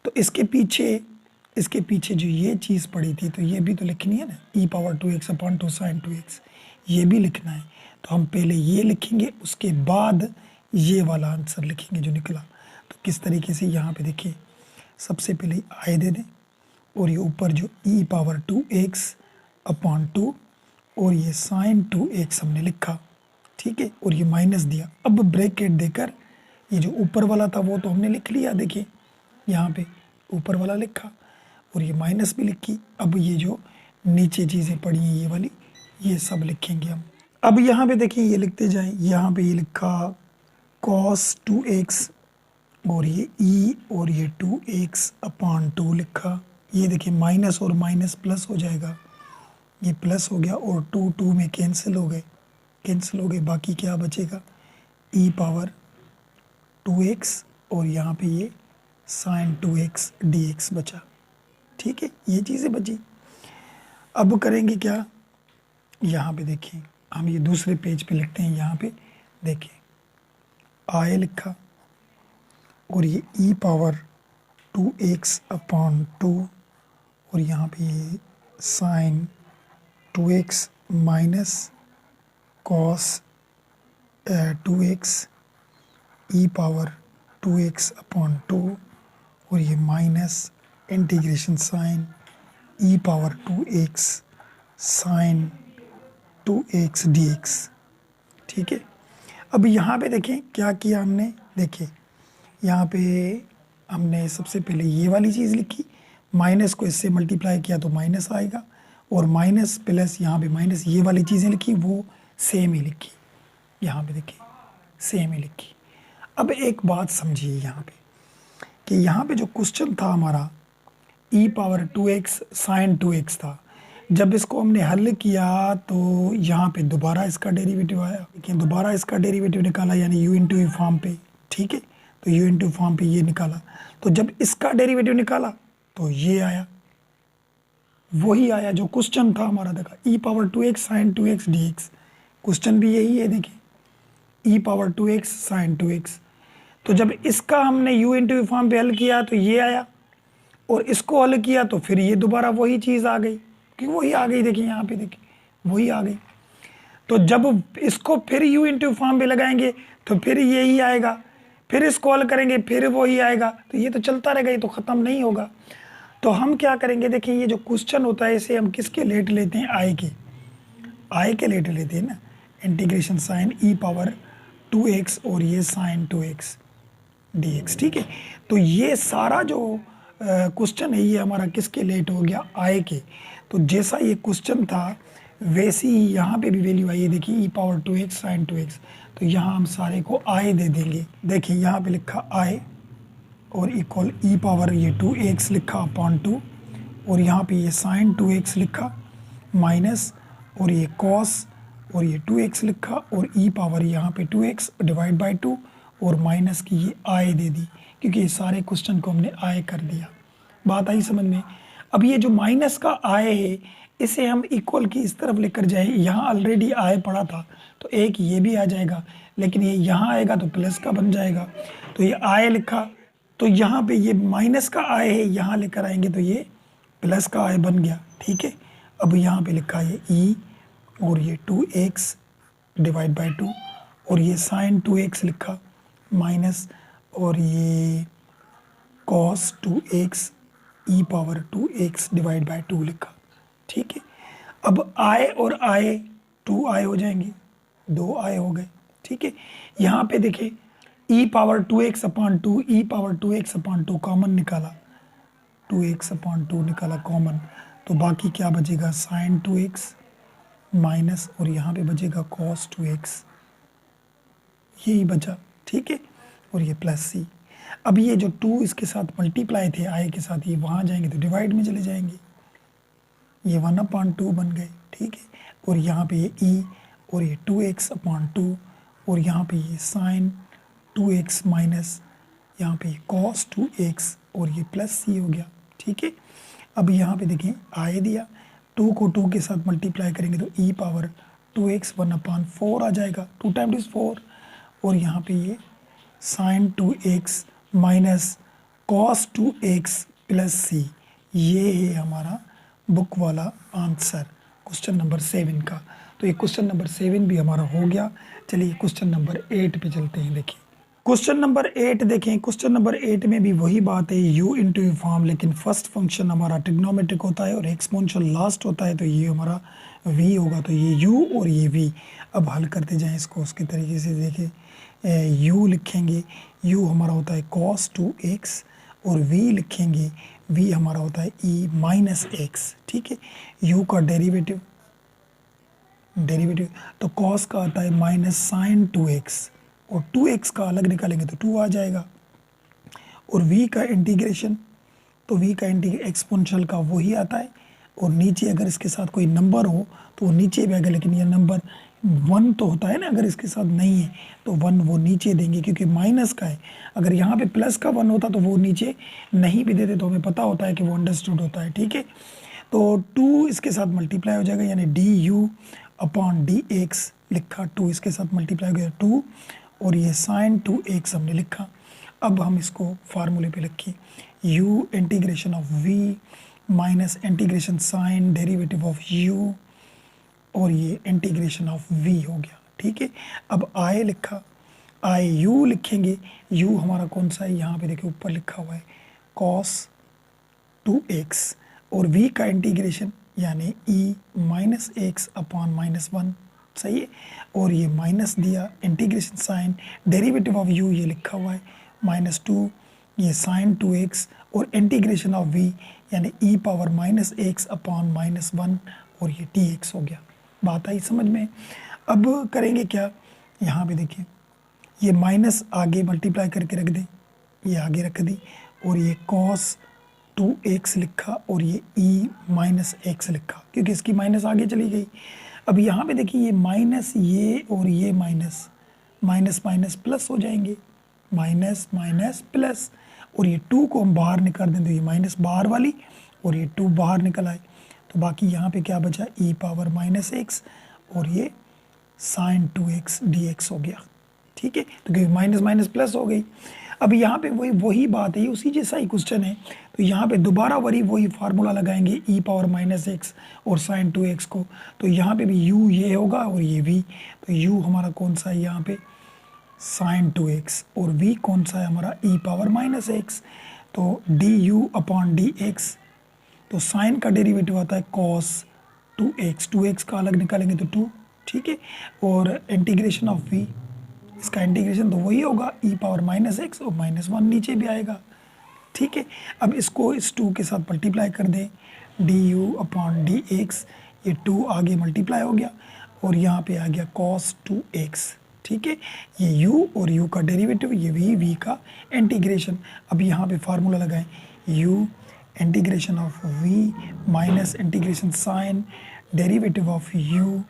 तो इसके पीछे जो ये चीज़ पड़ी थी तो ये भी तो लिखनी है ना, e power 2x upon 2 sign 2x, ये भी लिखना है, तो हम पहले ये लिखेंगे उसके बाद ये वाला आंसर लिखेंगे जो निकला। तो किस तरीके से, यहाँ पे देखिए सबसे पहले i दे दें और ये ऊपर जो e पावर 2x अपॉन 2 और ये साइन 2x हमने लिखा, ठीक है, और ये माइनस दिया। अब ब्रैकेट देकर ये जो ऊपर वाला था वो तो हमने लिख लिया, देखिए यहाँ पे ऊपर वाला लिखा और ये माइनस भी लिखी। अब ये जो नीचे चीज़ें पड़ी हैं ये वाली, ये सब लिखेंगे हम। अब यहाँ पे देखिए ये लिखते जाएं, यहाँ पे ये लिखा cos 2x और ये e और ये 2x अपॉन 2 लिखा, ये देखिए माइनस और माइनस प्लस हो जाएगा, ये प्लस हो गया और 2 में कैंसिल हो गए, बाकी क्या बचेगा e पावर 2x और यहाँ पे ये साइन 2x dx बचा, ठीक है, ये चीज़ें बची। अब करेंगे क्या, यहाँ पे देखिए हम ये दूसरे पेज पे लिखते हैं, यहाँ पे देखिए i लिखा और ये e पावर 2x अपॉन 2 और यहाँ पे ये sine 2x minus cos 2x e power 2x upon 2 और ये minus integration sign e power 2x sine 2x dx, ठीक है। अब यहाँ पे देखें क्या किया हमने, देखिए यहाँ पे हमने सबसे पहले ये वाली चीज़ लिखी, माइनस को इससे मल्टीप्लाई किया तो माइनस आएगा और माइनस प्लस यहाँ पे माइनस, ये वाली चीज़ें लिखी वो सेम ही लिखी, यहाँ पे देखिए सेम ही लिखी। अब एक बात समझिए यहाँ पे कि यहाँ पे जो क्वेश्चन था हमारा e power 2x sine 2x था, जब इसको हमने हल किया तो यहाँ पे दोबारा इसका डेरिवेटिव आया, लेकिन दोबारा इसका डेरिवेटिव निकाला यानी u इंटू वी फॉर्म पे, ठीक है। तो u इंटू फॉर्म पे ये निकाला, तो जब इसका डेरिवेटिव निकाला तो ये आया, वही आया जो क्वेश्चन था हमारा। देखा e power 2x sine 2x dx, question भी यही है। देखिए e power 2x sine 2x, तो जब इसका हमने u इंटू फॉर्म पे हल किया तो ये आया, और इसको हल किया तो फिर ये दोबारा वही चीज़ आ गई, क्योंकि वही आ गई। देखिए यहाँ पे, देखिए वही आ गई। तो जब इसको फिर u इंटू फॉर्म पे लगाएंगे तो फिर यही आएगा, फिर इसको हल करेंगे फिर वही आएगा, तो ये तो चलता रहेगा, ये तो ख़त्म नहीं होगा। तो हम क्या करेंगे, देखिए ये जो क्वेश्चन होता है इसे हम किसके लेट लेते हैं, आई के लेट लेते हैं ना। Integration sign e power 2x और ये साइन 2x dx, ठीक है। तो ये सारा जो क्वेश्चन है ये हमारा किसके लेट हो गया, आई के। तो जैसा ये क्वेश्चन था वैसे ही यहाँ पे भी वैल्यू आई है। देखिए e power 2x sine 2x, तो यहाँ हम सारे को आई दे देंगे। देखिए यहाँ पे लिखा आई और इक्वल e पावर ये 2x लिखा अपॉन 2, और यहाँ पे ये साइन 2x लिखा माइनस, और ये कॉस और ये 2x लिखा, और e पावर यहाँ पे 2x डिवाइड बाई 2 और माइनस की ये आई दे दी, क्योंकि ये सारे क्वेश्चन को हमने आई कर दिया। बात आई समझ में। अब ये जो माइनस का आई है इसे हम इक्वल की इस तरफ लेकर जाए, यहाँ ऑलरेडी आई पड़ा था तो एक ये भी आ जाएगा, लेकिन ये यहाँ आएगा तो प्लस का बन जाएगा। तो ये आई लिखा, तो यहाँ पे ये माइनस का आई है, यहाँ लेकर आएंगे तो ये प्लस का आई बन गया, ठीक है। अब यहाँ पे लिखा है e और ये 2x डिवाइड बाई 2, और ये साइन 2x लिखा माइनस, और ये cos 2x e power 2x divide by 2 लिखा, ठीक है। अब आई और आई 2 आई हो जाएंगे, 2 आई हो गए, ठीक है। यहाँ पे देखिए e power 2x upon 2, e power 2x upon 2 common निकाला, 2x अपॉन 2 निकाला कॉमन, तो बाकी क्या बचेगा, साइन 2x माइनस, और यहाँ पे बचेगा कॉस 2x, यही बचा, ठीक है। और ये प्लस सी। अब ये जो 2 इसके साथ मल्टीप्लाई थे आई के साथ, ये वहाँ जाएंगे तो डिवाइड में चले जाएंगे, ये 1/2 बन गए, ठीक है। और यहाँ पे ये e और ये 2x अपॉन 2, और यहाँ पे ये साइन 2x माइनस, यहाँ पे कॉस 2x, और ये प्लस सी हो गया, ठीक है। अब यहाँ पे देखें आई दिया, 2 को 2 के साथ मल्टीप्लाई करेंगे तो e पावर 2x 1/4 आ जाएगा, 2 टाइम्स 4, और यहाँ पे ये sine 2x minus cos 2x plus C, ये है हमारा बुक वाला आंसर क्वेश्चन नंबर 7 का। तो ये क्वेश्चन नंबर 7 भी हमारा हो गया। चलिए क्वेश्चन नंबर 8 पे चलते हैं। देखिए क्वेश्चन नंबर 8 देखें, क्वेश्चन नंबर 8 में भी वही बात है, u इंटू यू फॉर्म, लेकिन फर्स्ट फंक्शन हमारा ट्रिग्नोमेट्रिक होता है और एक्सपोनेंशियल लास्ट होता है, तो ये हमारा v होगा। तो ये u और ये v, अब हल करते जाएं इसको उसके तरीके से। देखिए u लिखेंगे, u हमारा होता है cos 2x, और v लिखेंगे, v हमारा होता है e माइनस x, ठीक है। u का डेरिवेटिव तो cos का आता है माइनस साइन 2x, और 2x का अलग निकालेंगे तो 2 आ जाएगा। और v का इंटीग्रेशन, तो v का एक्सपोनेंशियल का वही आता है, और नीचे अगर इसके साथ कोई नंबर हो तो वो नीचे भी आएगा, लेकिन ये नंबर 1 तो होता है ना, अगर इसके साथ नहीं है तो 1 वो नीचे देंगे, क्योंकि माइनस का है। अगर यहाँ पे प्लस का 1 होता तो वो नीचे नहीं भी देते, तो हमें पता होता है कि वो अंडरस्टूड होता है, ठीक है। तो 2 इसके साथ मल्टीप्लाई हो जाएगा, यानी D u upon d x लिखा, 2 इसके साथ मल्टीप्लाई हो गया 2, और ये साइन 2x हमने लिखा। अब हम इसको फार्मूले पे लिखिए, u integration of v minus integration sign derivative of u, और ये इंटीग्रेशन ऑफ v हो गया, ठीक है। अब i लिखा, u लिखेंगे, u हमारा कौन सा है, यहाँ पे देखिए ऊपर लिखा हुआ है cos 2x, और v का इंटीग्रेशन यानी e minus x upon minus 1, सही है। और ये माइनस दिया, integration sign derivative of u ये लिखा हुआ है -2, ये साइन 2x, और इंटीग्रेशन ऑफ v यानी e power minus x upon minus 1, और ये dx हो गया। बात आई समझ में। अब करेंगे क्या, यहाँ पे देखिए ये माइनस आगे मल्टीप्लाई करके रख दें, ये आगे रख दी, और ये cos 2x लिखा, और ये e माइनस एक्स लिखा, क्योंकि इसकी माइनस आगे चली गई। अब यहाँ पे देखिए ये माइनस, ये और ये माइनस माइनस माइनस प्लस हो जाएंगे, माइनस माइनस प्लस, और ये 2 को हम बाहर निकाल दें तो ये माइनस बाहर वाली और ये 2 बाहर निकल आए, तो बाकी यहाँ पे क्या बचा, e पावर माइनस एक्स और ये साइन 2x dx हो गया। ठीक है, तो क्योंकि माइनस माइनस प्लस हो गई। अब यहाँ पे वही बात है, उसी जैसा ही क्वेश्चन है, तो यहाँ पे दोबारा वही फार्मूला लगाएंगे e पावर माइनस एक्स और साइन 2x को, तो यहाँ पे भी u ये होगा और ये v, तो u हमारा कौन सा है यहाँ पे साइन 2x और v कौन सा है हमारा e पावर माइनस एक्स, तो du अपॉन dx, तो साइन का डेरिवेटिव आता है cos 2x का अलग निकालेंगे तो 2, ठीक है, और इंटीग्रेशन ऑफ v, इसका इंटीग्रेशन तो वही होगा e पावर माइनस एक्स और माइनस 1 नीचे भी आएगा। ठीक है, अब इसको इस 2 के साथ मल्टीप्लाई कर दें, du अपॉन dx, ये 2 आगे मल्टीप्लाई हो गया और यहाँ पे आ गया cos 2x। ठीक है, ये u और u का डेरिवेटिव, ये v का इंटीग्रेशन। अब यहाँ पे फार्मूला लगाएं, u integration of v minus integration sign derivative of u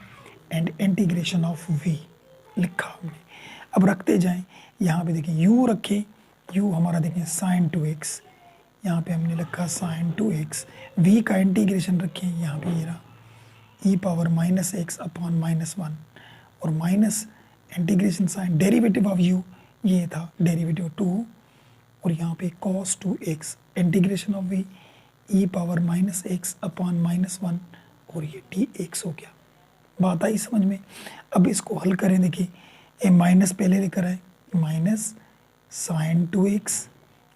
and integration of v लिखा हमने। अब रखते जाएं, यहाँ पे देखें u रखें, u हमारा देखें साइन 2x, यहाँ पे हमने लिखा साइन 2x, v का इंटीग्रेशन रखें, यहाँ पे ये रहा e power minus x upon minus 1 और minus integration sign derivative of u, ये था डेरिवेटिव 2 और यहाँ पे cos 2x integration of v e power minus x upon minus 1 और ये dx हो गया। बात आई समझ में। अब इसको हल करें, देखिए ए माइनस पहले लेकर आए, माइनस साइन 2x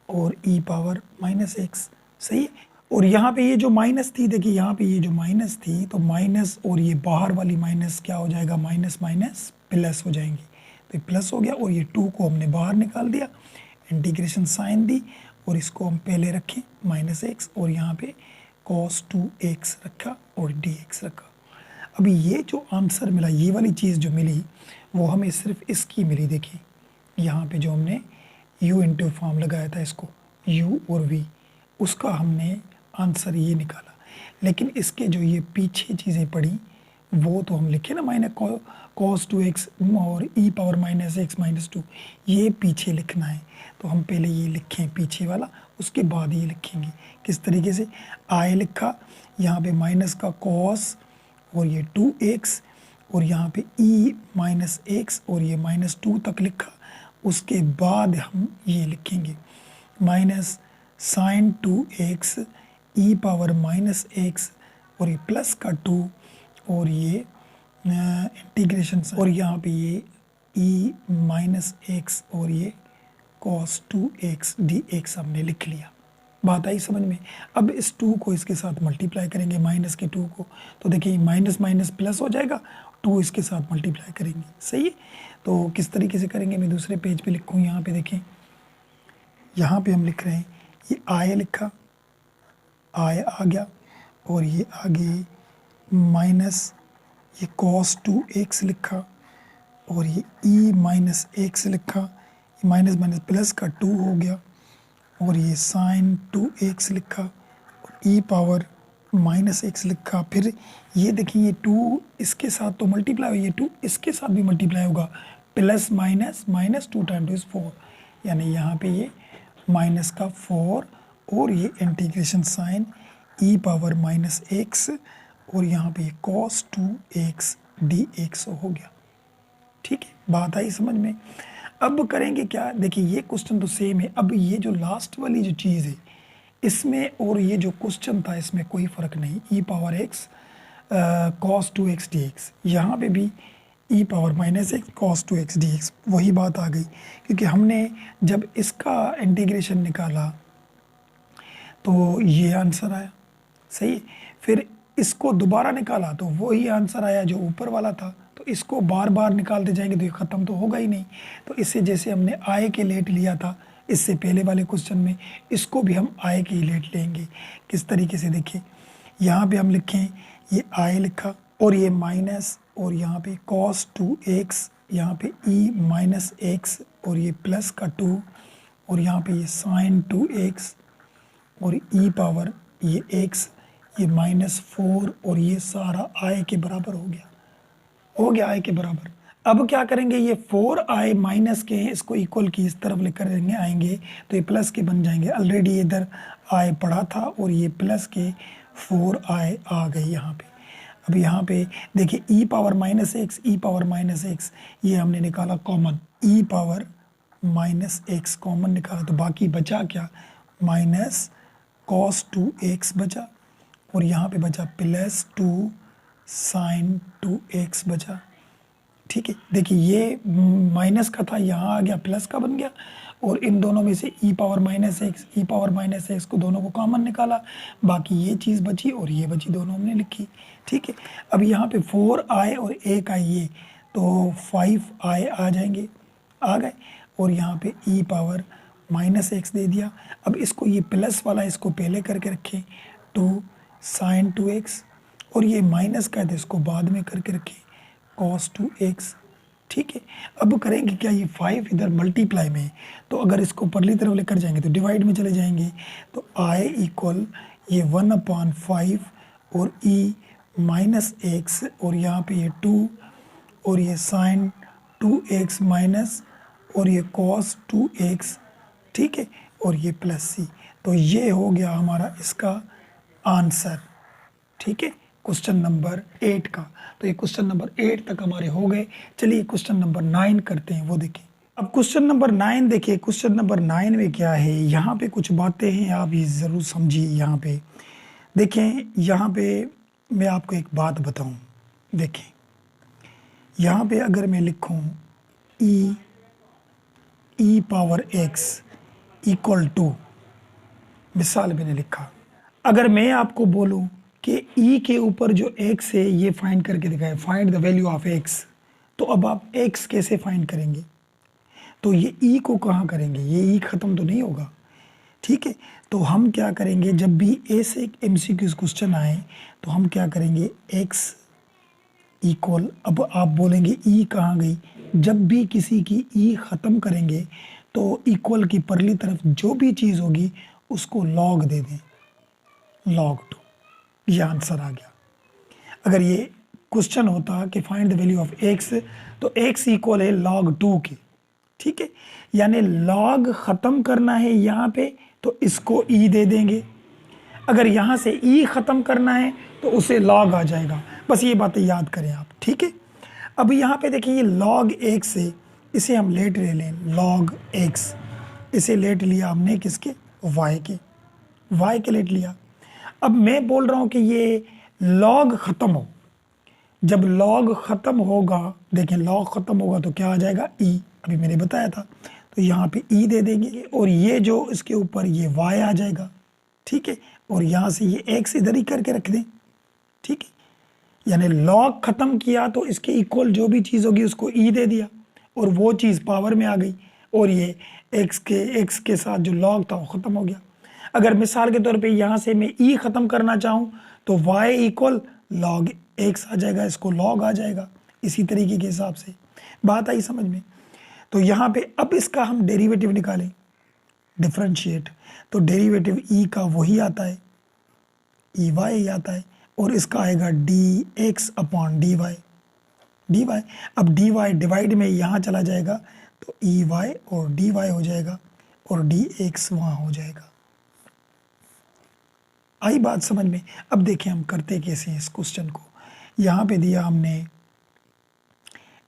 और e पावर माइनस एक्स, सही है। और यहाँ पे ये जो माइनस थी, देखिए यहाँ पे ये जो माइनस थी, तो माइनस और ये बाहर वाली माइनस क्या हो जाएगा, माइनस माइनस प्लस हो जाएंगी, तो ये प्लस हो गया और ये 2 को हमने बाहर निकाल दिया, इंटीग्रेशन साइन दी और इसको हम पहले रखें माइनस एक्स और यहाँ पे cos 2x रखा और dx रखा। अभी ये जो आंसर मिला, ये वाली चीज़ जो मिली वो हमें सिर्फ इसकी मिली। देखिए यहाँ पे जो हमने u इंटू फॉर्म लगाया था, इसको u और v, उसका हमने आंसर ये निकाला। लेकिन इसके जो ये पीछे चीज़ें पड़ी वो तो हम लिखे ना, माइनस cos 2x और e power minus x minus 2, ये पीछे लिखना है, तो हम पहले ये लिखें पीछे वाला, उसके बाद ये लिखेंगे। किस तरीके से, i लिखा, यहाँ पे माइनस का cos और ये 2x और यहाँ पे e माइनस एक्स और ये माइनस 2 तक लिखा, उसके बाद हम ये लिखेंगे minus sine 2x e power minus x और ये प्लस का 2 और ये इंटीग्रेशन और यहाँ पे ये e माइनस एक्स और ये cos 2x dx हमने लिख लिया। बात आई समझ में। अब इस 2 को इसके साथ मल्टीप्लाई करेंगे, माइनस के 2 को, तो देखिए माइनस माइनस प्लस हो जाएगा, 2 इसके साथ मल्टीप्लाई करेंगे, सही है। तो किस तरीके से करेंगे, मैं दूसरे पेज पे लिखूँ, यहाँ पे देखें, यहाँ पे हम लिख रहे हैं, ये i लिखा, i आ गया और ये आगे माइनस ये cos 2x लिखा और ये e माइनस एक्स लिखा, ये माइनस माइनस प्लस का 2 हो गया और ये साइन 2x लिखा और e पावर माइनस एक्स लिखा। फिर ये देखिए, ये 2 इसके साथ तो मल्टीप्लाई हो, ये 2 इसके साथ भी मल्टीप्लाई होगा, plus minus minus 2 time 2 is 4, यानी यहाँ पे ये माइनस का 4 और ये integration sign e power minus x और यहाँ पे cos 2x dx हो गया। ठीक है, बात आई समझ में। अब करेंगे क्या, देखिए ये क्वेश्चन तो सेम है। अब ये जो लास्ट वाली जो चीज़ है इसमें और ये जो क्वेश्चन था इसमें कोई फ़र्क नहीं, e power x cos 2x dx, यहाँ पे भी e power minus x cos 2x dx, वही बात आ गई, क्योंकि हमने जब इसका इंटीग्रेशन निकाला तो ये आंसर आया, सही है। फिर इसको दोबारा निकाला तो वही आंसर आया जो ऊपर वाला था, तो इसको बार बार निकालते जाएंगे तो ये ख़त्म तो होगा ही नहीं। तो इससे जैसे हमने i के लेट लिया था इससे पहले वाले क्वेश्चन में, इसको भी हम i के लेट लेंगे। किस तरीके से, देखिए यहाँ पे हम लिखें, ये i लिखा और ये माइनस और यहाँ पे cos 2x, यहाँ पे e माइनस एक्स और ये प्लस का 2 और यहाँ पे ये साइन 2x और e पावर ये x, ये माइनस 4 और ये सारा i के बराबर हो गया i के बराबर। अब क्या करेंगे, ये 4i माइनस के इसको इक्वल की इस तरफ लेकर आएंगे तो ये प्लस के बन जाएंगे। ऑलरेडी इधर i पड़ा था और ये प्लस के 4i आ गए यहाँ पे। अब यहाँ पे देखिए e पावर माइनस एक्स, ई पावर माइनस एक्स ये हमने निकाला common, e power minus x common निकाला तो बाकी बचा क्या, माइनस कॉस 2x बचा और यहाँ पे बचा प्लस 2 साइन 2x बचा। ठीक है, देखिए ये माइनस का था, यहाँ आ गया प्लस का बन गया और इन दोनों में से e पावर माइनस एक्स, ई पावर माइनस एक्स को दोनों को कॉमन निकाला, बाकी ये चीज़ बची और ये बची, दोनों हमने लिखी। ठीक है, अब यहाँ पे 4i और 1i ये तो 5i आ जाएंगे, आ गए और यहाँ पे e पावर माइनस एक्स दे दिया। अब इसको ये प्लस वाला इसको पहले करके रखें 2 साइन 2x और ये माइनस का है तो इसको बाद में करके रखें cos 2x। ठीक है, अब करेंगे क्या, ये 5 इधर मल्टीप्लाई में तो अगर इसको परली तरफ लेकर जाएंगे तो डिवाइड में चले जाएंगे तो i इक्वल ये 1/5 और e माइनस एक्स और यहाँ पे ये 2 और ये साइन 2x माइनस और ये cos 2x। ठीक है, और ये प्लस c, तो ये हो गया हमारा इसका आंसर। ठीक है, क्वेश्चन नंबर 8 का। तो ये क्वेश्चन नंबर 8 तक हमारे हो गए। चलिए क्वेश्चन नंबर 9 करते हैं, वो देखें। अब क्वेश्चन नंबर 9 देखिए, क्वेश्चन नंबर 9 में क्या है, यहाँ पे कुछ बातें हैं आप ये ज़रूर समझिए। यहाँ पे देखें, यहाँ पे मैं आपको एक बात बताऊँ। देखें यहाँ पे अगर मैं लिखूँ ई पावर एक्स इक्वल टू, मिसाल मैंने लिखा, अगर मैं आपको बोलूँ कि e के ऊपर जो x है ये फाइंड करके दिखाए, find the value of x, तो अब आप x कैसे फाइंड करेंगे, तो ये e को कहाँ करेंगे, ये e ख़त्म तो नहीं होगा। ठीक है, तो हम क्या करेंगे, जब भी ऐसे एक MCQ क्वेश्चन आए तो हम क्या करेंगे, x इक्वल, अब आप बोलेंगे e कहाँ गई, जब भी किसी की e ख़त्म करेंगे तो इक्वल की परली तरफ जो भी चीज़ होगी उसको लॉग दे दें, log 2, ये आंसर आ गया। अगर ये क्वेश्चन होता कि find the value of x तो x इक्वल है log 2 के। ठीक है, यानी log ख़त्म करना है यहाँ पे तो इसको e दे देंगे, अगर यहाँ से e ख़त्म करना है तो उसे log आ जाएगा। बस ये बातें याद करें आप। ठीक है, अब यहाँ पे देखिए ये log x है, इसे हम लेट ले लें log x, इसे लेट लिया हमने किसके, y के लेट लिया। अब मैं बोल रहा हूँ कि ये log ख़त्म हो, जब log ख़त्म होगा, देखें log ख़त्म होगा तो क्या आ जाएगा, e, अभी मैंने बताया था, तो यहाँ पे e दे देंगे और ये जो इसके ऊपर ये y आ जाएगा। ठीक है, और यहाँ से ये x इधर ही करके रख दें। ठीक है, यानी log ख़त्म किया तो इसके इक्वल जो भी चीज़ होगी उसको e दे दिया और वो चीज़ पावर में आ गई और ये x के साथ जो log था वो ख़त्म हो गया। अगर मिसाल के तौर पे यहाँ से मैं e ख़त्म करना चाहूँ तो y इक्वल log x आ जाएगा, इसको log आ जाएगा। इसी तरीके के हिसाब से बात आई समझ में। तो यहाँ पे अब इसका हम डेरिवेटिव निकालें, डिफरेंशिएट, तो डेरिवेटिव e का वही आता है, ई वाई आता है और इसका आएगा dx अपॉन dy। अब dy डिवाइड में यहाँ चला जाएगा तो ई वाई और dy हो जाएगा और dx वहाँ हो जाएगा। आई बात समझ में। अब देखें हम करते कैसे हैं इस क्वेश्चन को। यहाँ पे दिया हमने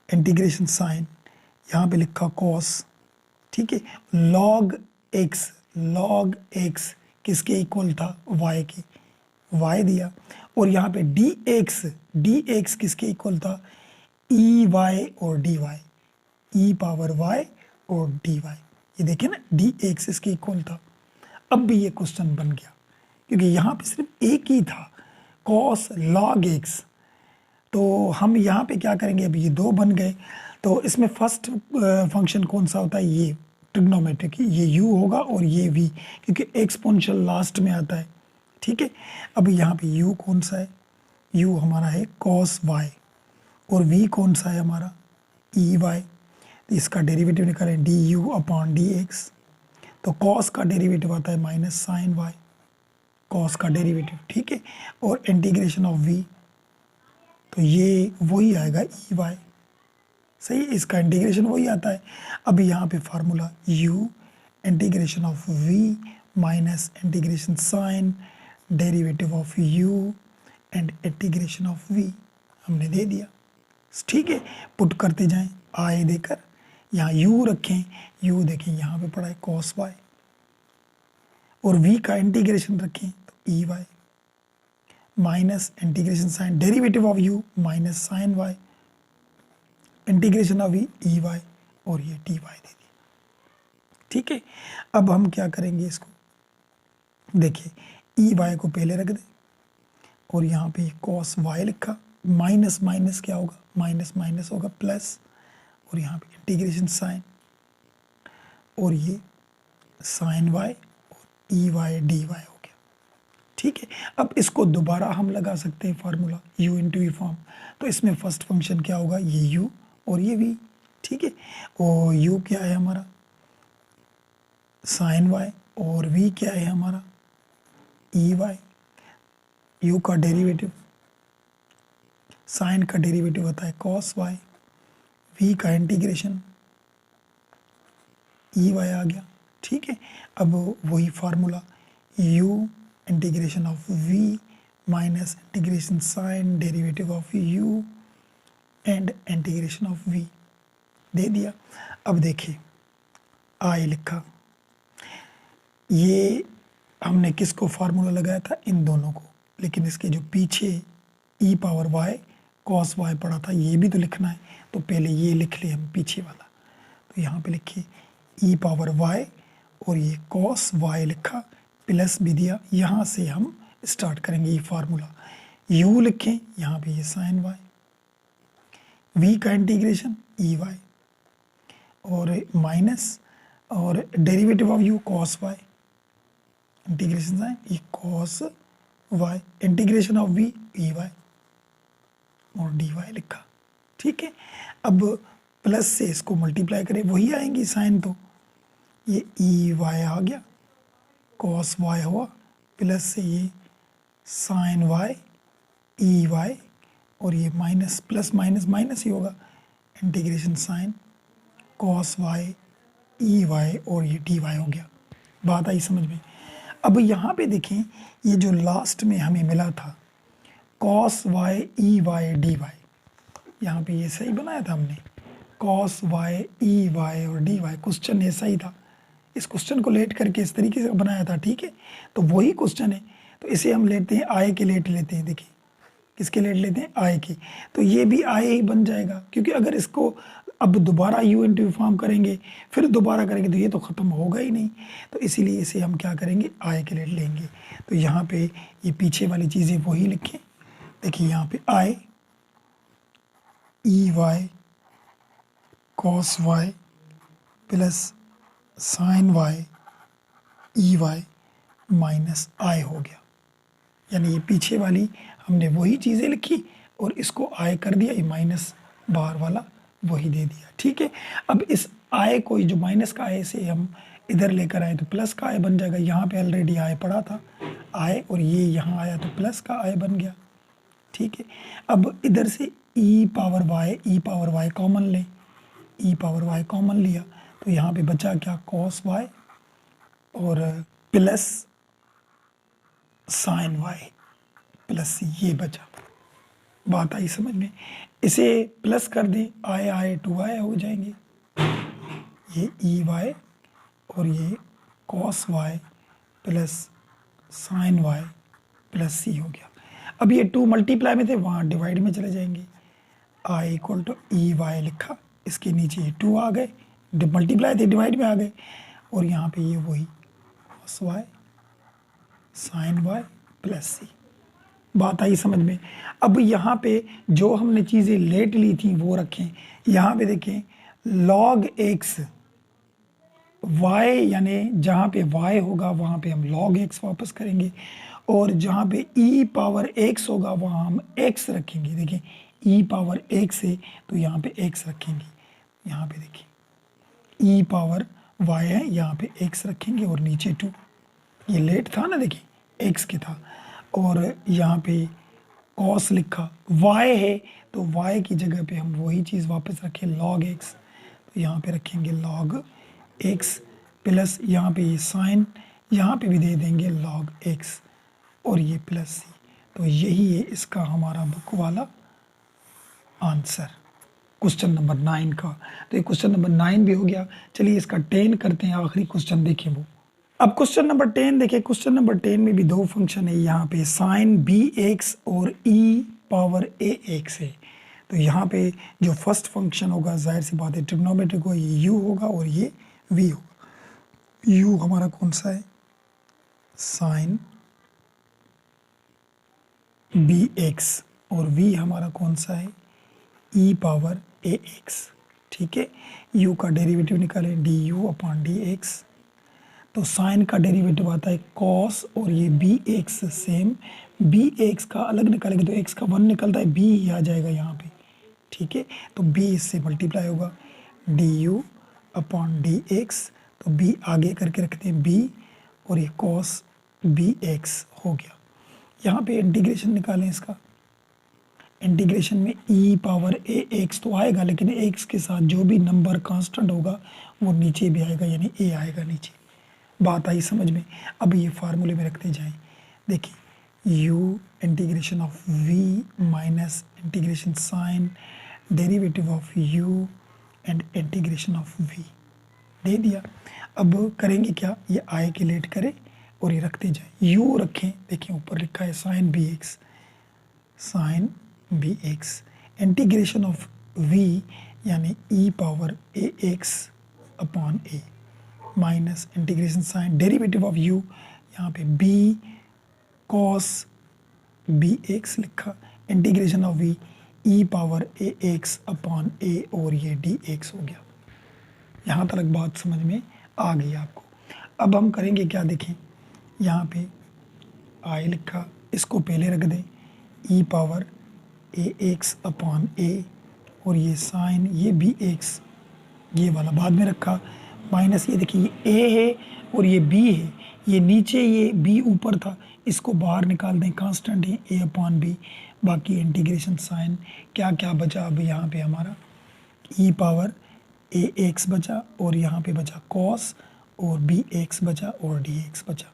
इंटीग्रेशन साइन, यहाँ पे लिखा कॉस। ठीक है, log x किसके इक्वल था, y के, y दिया और यहाँ पे dx किसके इक्वल था, ई वाई और dy, e पावर y और dy। ये देखें ना, dx इसके इक्वल था। अब भी ये क्वेश्चन बन गया क्योंकि यहाँ पे सिर्फ एक ही था, cos log x। तो हम यहाँ पे क्या करेंगे, अभी ये दो बन गए तो इसमें फर्स्ट फंक्शन कौन सा होता है, ये ट्रिग्नोमेट्रिक, ये u होगा और ये v, क्योंकि एक्सपोनेंशियल लास्ट में आता है। ठीक है, अब यहाँ पे u कौन सा है, u हमारा है cos y और v कौन सा है हमारा, ई वाई। इसका डेरिवेटिव निकालें du अपॉन dx, तो cos का डेरिवेटिव आता है माइनस साइन y, cos का डेरिवेटिव। ठीक है, और इंटीग्रेशन ऑफ v, तो ये वही आएगा ई वाई। सही, इसका इंटीग्रेशन वही आता है। अब यहाँ पे formula u integration of v minus integration sign derivative of u and integration of v हमने दे दिया। ठीक है, पुट करते जाएं आए देकर, यहाँ u रखें, u देखें यहाँ पे पड़ा है cos y, और v का इंटीग्रेशन रखें तो e y minus integration sign derivative of u minus sine y integration of v E Y, और ये dy दे दी। ठीक है, अब हम क्या करेंगे, इसको देखिए ई वाई को पहले रख दें और यहाँ पे cos y लिखा, माइनस माइनस क्या होगा, माइनस माइनस होगा प्लस, और यहाँ पे इंटीग्रेशन साइन, और ये साइन y और ई वाई डी वाई हो गया। ठीक है, अब इसको दोबारा हम लगा सकते हैं formula u into v form, तो इसमें फर्स्ट फंक्शन क्या होगा, ये u और ये v। ठीक है, और u क्या है हमारा साइन y, और v क्या है हमारा ई वाई। u का डेरिवेटिव, साइन का डेरिवेटिव होता है cos y, v का इंटीग्रेशन ई वाई आ गया। ठीक है, अब वही formula u integration of v minus integration sign derivative of u and integration of v दे दिया। अब देखिए आई लिखा, ये हमने किसको फार्मूला लगाया था, इन दोनों को, लेकिन इसके जो पीछे e power y cos y पड़ा था ये भी तो लिखना है, तो पहले ये लिख ले हम पीछे वाला, तो यहाँ पे लिखिए e पावर y और ये cos y लिखा, प्लस भी दिया। यहाँ से हम स्टार्ट करेंगे ये फार्मूला, u लिखें, यहाँ पे ये साइन y, v का इंटीग्रेशन ई वाई, और माइनस और derivative of u cos y integration sign ये cos y integration of v E Y और डी वाई लिखा। ठीक है, अब प्लस से इसको मल्टीप्लाई करें वही आएंगी साइन, तो ये ई वाई आ गया, cos y हुआ, प्लस से ये साइन y ई वाई, और ये माइनस प्लस माइनस माइनस ही होगा, integration sign cos y e Y, और ये डी वाई हो गया। बात आई समझ में। अब यहाँ पे देखें, ये जो लास्ट में हमें मिला था cos y e y d y, यहाँ पे ये सही बनाया था हमने, cos y ई वाई और डी वाई, क्वेश्चन ऐसा ही था, इस क्वेश्चन को लेट करके इस तरीके से बनाया था। ठीक है, तो वही क्वेश्चन है, तो इसे हम लेते हैं आय के लेट लेते हैं। देखिए किसके लेट लेते हैं, आय के, तो ये भी आय ही बन जाएगा, क्योंकि अगर इसको अब दोबारा u इंटू फॉर्म करेंगे फिर दोबारा करेंगे तो ये तो ख़त्म होगा ही नहीं, तो इसीलिए इसे हम क्या करेंगे, आय के लेट लेंगे। तो यहाँ पे ये पीछे वाली चीज़ें वही लिखें। देखिए यहाँ पे i e y cos y plus sine y e y minus i हो गया, यानी ये पीछे वाली हमने वही चीज़ें लिखी और इसको आय कर दिया, ये माइनस बाहर वाला वही दे दिया। ठीक है, अब इस आय को, जो माइनस का आय से हम इधर लेकर आए तो प्लस का आय बन जाएगा, यहाँ पे ऑलरेडी आय पड़ा था आय, और ये यहाँ आया तो प्लस का आय बन गया। ठीक है, अब इधर से ई पावर वाई कॉमन ले, ई पावर वाई कॉमन लिया तो यहाँ पे बचा क्या, cos y और प्लस साइन वाई प्लस ये बचा। बात आई समझ में, इसे प्लस कर दें, आए आए 2i हो जाएंगे, ये ई वाई और ये cos y plus sine y plus C हो गया। अब ये 2 मल्टीप्लाई में थे, वहाँ डिवाइड में चले जाएंगे, I equal to E Y लिखा, इसके नीचे ये 2 आ गए, मल्टीप्लाई थे डिवाइड में आ गए, और यहाँ पे ये वही cos y साइन y प्लस सी। बात आई समझ में। अब यहाँ पे जो हमने चीज़ें लेट ली थी वो रखें, यहाँ पे देखें log x y, यानी जहाँ पे y होगा वहाँ पे हम log x वापस करेंगे, और जहाँ पे e पावर x होगा वहाँ हम x रखेंगे। देखें e पावर x है तो यहाँ पे x रखेंगे, यहाँ पे देखिए e पावर y है, यहाँ पे x रखेंगे और नीचे 2, ये लेट था ना, देखिए x के था, और यहाँ पे कॉस लिखा, y है तो y की जगह पे हम वही चीज़ वापस रखें log x, तो यहाँ पे रखेंगे log x प्लस यहाँ पे ये साइन, यहाँ पे भी दे देंगे log x और ये प्लस c। तो यही है इसका हमारा बुक वाला आंसर क्वेश्चन नंबर 9 का। तो ये क्वेश्चन नंबर 9 भी हो गया। चलिए इसका 10 करते हैं, आखिरी क्वेश्चन देखें वो। अब क्वेश्चन नंबर 10 देखिए। क्वेश्चन नंबर 10 में भी दो फंक्शन है यहाँ पे, साइन बी एक्स और ई पावर ए एक्स है। तो यहाँ पे जो फर्स्ट फंक्शन होगा जाहिर सी बात है ट्रिग्नोमेट्रिक को, ये यू होगा और ये वी होगा। यू हमारा कौन सा है, साइन बी एक्स, और वी हमारा कौन सा है, ई पावर ए एक्स। ठीक है, यू का डेरिवेटिव निकालें d u upon d x. तो साइन का डेरिवेटिव आता है कॉस, और ये B x same, b x का अलग निकालेंगे तो एक्स का 1 निकलता है, बी ही आ जाएगा यहाँ पे। ठीक है, तो बी इससे मल्टीप्लाई होगा D u upon d x, तो बी आगे करके रखते हैं बी, और ये कॉस बी एक्स हो गया। यहाँ पे इंटीग्रेशन निकालें इसका, इंटीग्रेशन में ई पावर ए एक्स तो आएगा, लेकिन एक्स के साथ जो भी नंबर कांस्टेंट होगा वो नीचे भी आएगा, यानी ए आएगा नीचे। बात आई समझ में। अब ये फार्मूले में रखते जाएं। देखिए u integration of v minus integration sign derivative of u and integration of v दे दिया। अब करेंगे क्या, ये आए के लेट करें और ये रखते जाएं। यू रखें, देखिए ऊपर लिखा है sine B x, sine B x integration of v यानी e power A x upon a minus integration sign derivative of u, यहाँ पे बी कॉस बी एक्स लिखा, integration of v e power A x upon a, और ये D x हो गया। यहाँ तक बात समझ में आ गई आपको। अब हम करेंगे क्या, देखें यहाँ पे आई लिखा, इसको पहले रख दें ई power A x upon a, और ये साइन ये बी एक्स ये वाला बाद में रखा, माइनस ये देखिए ये ए है और ये बी है, ये नीचे ये बी ऊपर था, इसको बाहर निकाल दें, कांस्टेंट है ए अपॉन बी। बाकी इंटीग्रेशन साइन क्या क्या बचा, अब यहाँ पे हमारा ई पावर ए एक्स बचा, और यहाँ पे बचा कॉस, और बी एक्स बचा, और डी एक्स बचा।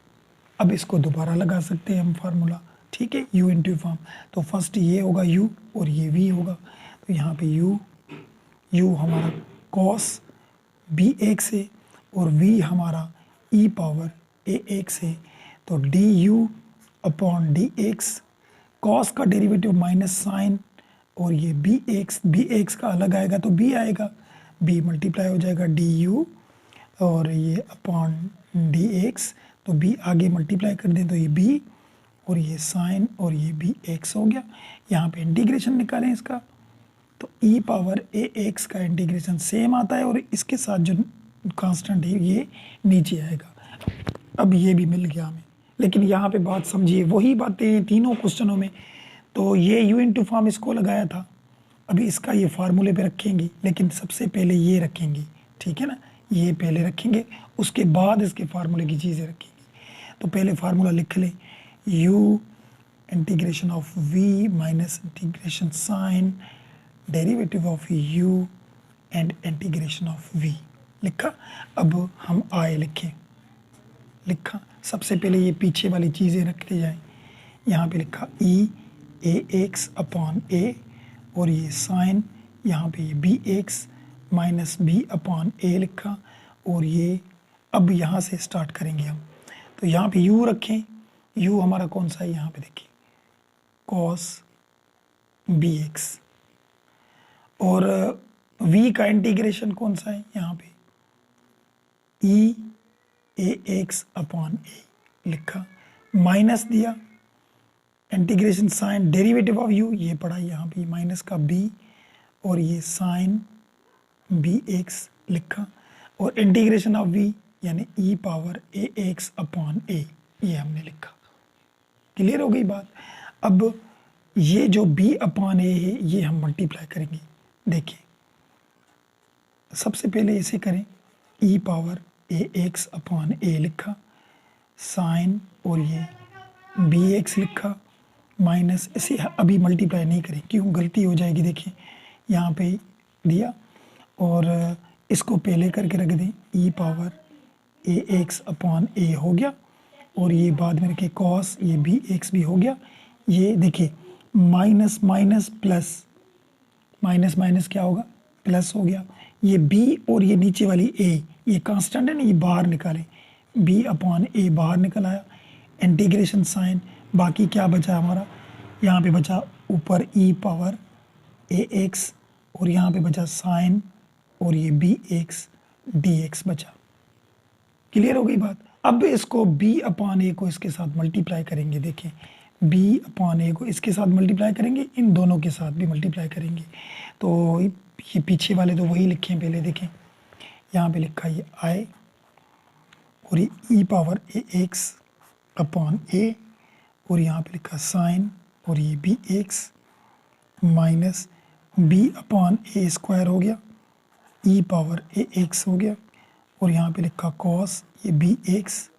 अब इसको दोबारा लगा सकते हैं हम फार्मूला, ठीक है, यू इंटू फॉर्म। तो फर्स्ट ये होगा यू और ये वी होगा, तो यहाँ पे यू हमारा कॉस बी एक्स है और वी हमारा ई पावर ए एक्स है, तो D u upon d x, cos का डेरिवेटिव माइनस साइन, और ये बी एक्स का अलग आएगा तो बी आएगा, बी मल्टीप्लाई हो जाएगा डी यू और ये अपॉन डी एक्स, तो बी आगे मल्टीप्लाई कर दें तो ये बी और ये साइन और ये बी एक्स हो गया। यहाँ पे इंटीग्रेशन निकालें इसका, तो ई पावर ए एक्स का इंटीग्रेशन सेम आता है और इसके साथ जो कांस्टेंट है ये नीचे आएगा। अब ये भी मिल गया हमें, लेकिन यहाँ पे बात समझिए, वही बातें तीनों क्वेश्चनों में। तो ये यू इंटू फॉर्म इसको लगाया था, अभी इसका ये फार्मूले पे रखेंगे, लेकिन सबसे पहले ये रखेंगे, ठीक है ना, ये पहले रखेंगे, उसके बाद इसके फार्मूले की चीज़ें रखेंगे। तो पहले फार्मूला लिख लें, u integration of v minus integration sign derivative of u and integration of v लिखा। अब हम आए लिखा, सबसे पहले ये पीछे वाली चीज़ें रखते जाएं। यहाँ पे लिखा ई ए एक्स अपॉन ए, और ये साइन यहाँ पे ये B x minus b upon a लिखा, और ये अब यहाँ से स्टार्ट करेंगे हम। तो यहाँ पे यू रखें, यू हमारा कौन सा है, यहाँ पे देखिए कॉस बी एक्स, और v का इंटीग्रेशन कौन सा है, यहाँ पे ई ए एक्स अपॉन ए लिखा, माइनस दिया integration sign derivative of U, ये पढ़ा यहाँ पे माइनस का b, और ये साइन बी एक्स लिखा, और इंटीग्रेशन ऑफ v यानी ई पावर ए एक्स अपॉन ए, ये हमने लिखा। क्लियर हो गई बात। अब ये जो b अपॉन ए है ये हम मल्टीप्लाई करेंगे। देखिए सबसे पहले इसे करें, ई power A x upon a लिखा, साइन और ये बी एक्स लिखा, माइनस, इसे अभी मल्टीप्लाई नहीं करें क्यों, गलती हो जाएगी। देखिए यहाँ पे दिया और इसको पहले करके रख दें, ई पावर ए एक्स अपॉन ए हो गया, और ये बाद में रखे कॉस, ये बी एक्स भी हो गया। ये देखिए minus minus plus, minus minus क्या होगा, प्लस हो गया। ये बी और ये नीचे वाली ए, ये कांस्टेंट है ना, ये बाहर निकालें, बी अपॉन ए बाहर निकल आया, इंटीग्रेशन साइन। बाकी क्या बचा हमारा, यहाँ पे बचा ऊपर ई पावर ए एक्स, और यहाँ पे बचा साइन, और ये बी एक्स डी एक्स बचा। क्लियर हो गई बात। अब इसको b अपॉन ए को इसके साथ मल्टीप्लाई करेंगे। देखें b अपॉन ए को इसके साथ मल्टीप्लाई करेंगे, इन दोनों के साथ भी मल्टीप्लाई करेंगे। तो ये पीछे वाले तो वही लिखे हैं पहले, देखें यहाँ पे लिखा ये i, और ये e power A x upon a, और यहाँ पे लिखा साइन, और ये B x minus b upon ए स्क्वायर हो गया, ई पावर ए एक्स हो गया, और यहाँ पे लिखा कॉस, ये बी एक्स,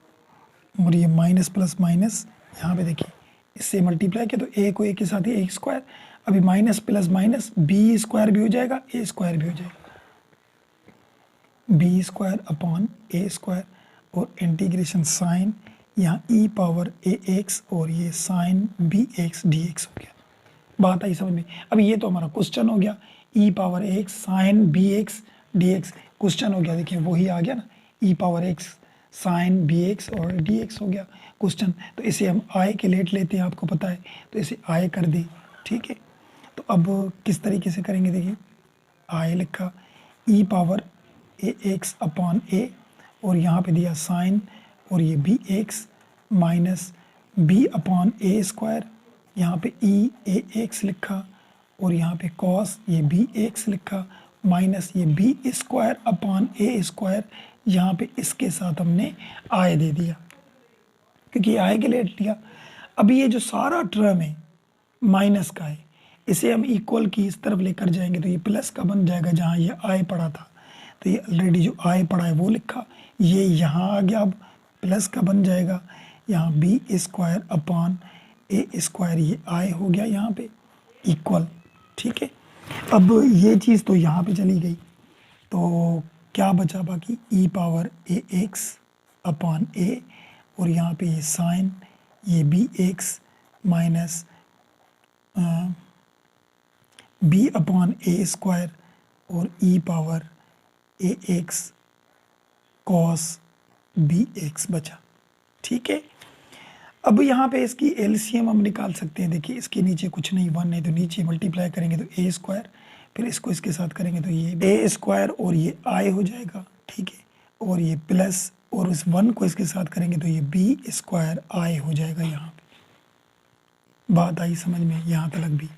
और ये माइनस प्लस माइनस, यहाँ पे देखिए इससे मल्टीप्लाई किया तो ए को ए के साथ ही ए स्क्वायर, अभी minus plus minus B square भी हो जाएगा, ए स्क्वायर भी हो जाएगा, बी स्क्वायर अपॉन ए स्क्वायर, और इंटीग्रेशन साइन, यहाँ ई पावर ए एक्स और ये sine B x D x हो गया। बात आई समझ में। अभी ये तो हमारा क्वेश्चन हो गया, e power x sine B x D x question हो गया। देखिए वही आ गया ना, e power x sine B x और डी एक्स हो गया क्वेश्चन। तो इसे हम आई के लेट लेते हैं, आपको पता है, तो इसे आई कर दें, ठीक है। तो अब किस तरीके से करेंगे, देखिए आई लिखा, e power A x upon a, और यहाँ पे दिया साइन, और ये B x minus b upon ए स्क्वायर, यहाँ पे ई ए एक्स लिखा, और यहाँ पे कॉस, ये बी एक्स लिखा, माइनस ये बी स्क्वायर अपॉन ए स्क्वायर, यहाँ पे इसके साथ हमने आय दे दिया क्योंकि आय के लेट लिया। अभी ये जो सारा टर्म है माइनस का है, इसे हम इक्वल की इस तरफ लेकर जाएंगे तो ये प्लस का बन जाएगा, जहाँ ये आय पड़ा था। तो ये ऑलरेडी जो आय पड़ा है वो लिखा, ये यहाँ आ गया, अब प्लस का बन जाएगा, यहाँ बी स्क्वायर अपॉन ए स्क्वायर, ये आय हो गया यहाँ पे इक्वल, ठीक है। अब ये चीज़ तो यहाँ पे चली गई, तो क्या बचा बाकी, e power A x upon a, और यहाँ पे ये साइन, ये B x minus b upon ए स्क्वायर, और ई पावर ए एक्स कॉस बी एक्स बचा, ठीक है। अब यहाँ पे इसकी एलसीएम हम निकाल सकते हैं। देखिए इसके नीचे कुछ नहीं, वन है, तो नीचे मल्टीप्लाई करेंगे तो ए स्क्वायर, फिर इसको इसके साथ करेंगे तो ये ए स्क्वायर और ये आई हो जाएगा, ठीक है, और ये प्लस, और इस वन को इसके साथ करेंगे तो ये बी स्क्वायर आई हो जाएगा। यहाँ पे बात आई समझ में, यहाँ तक भी,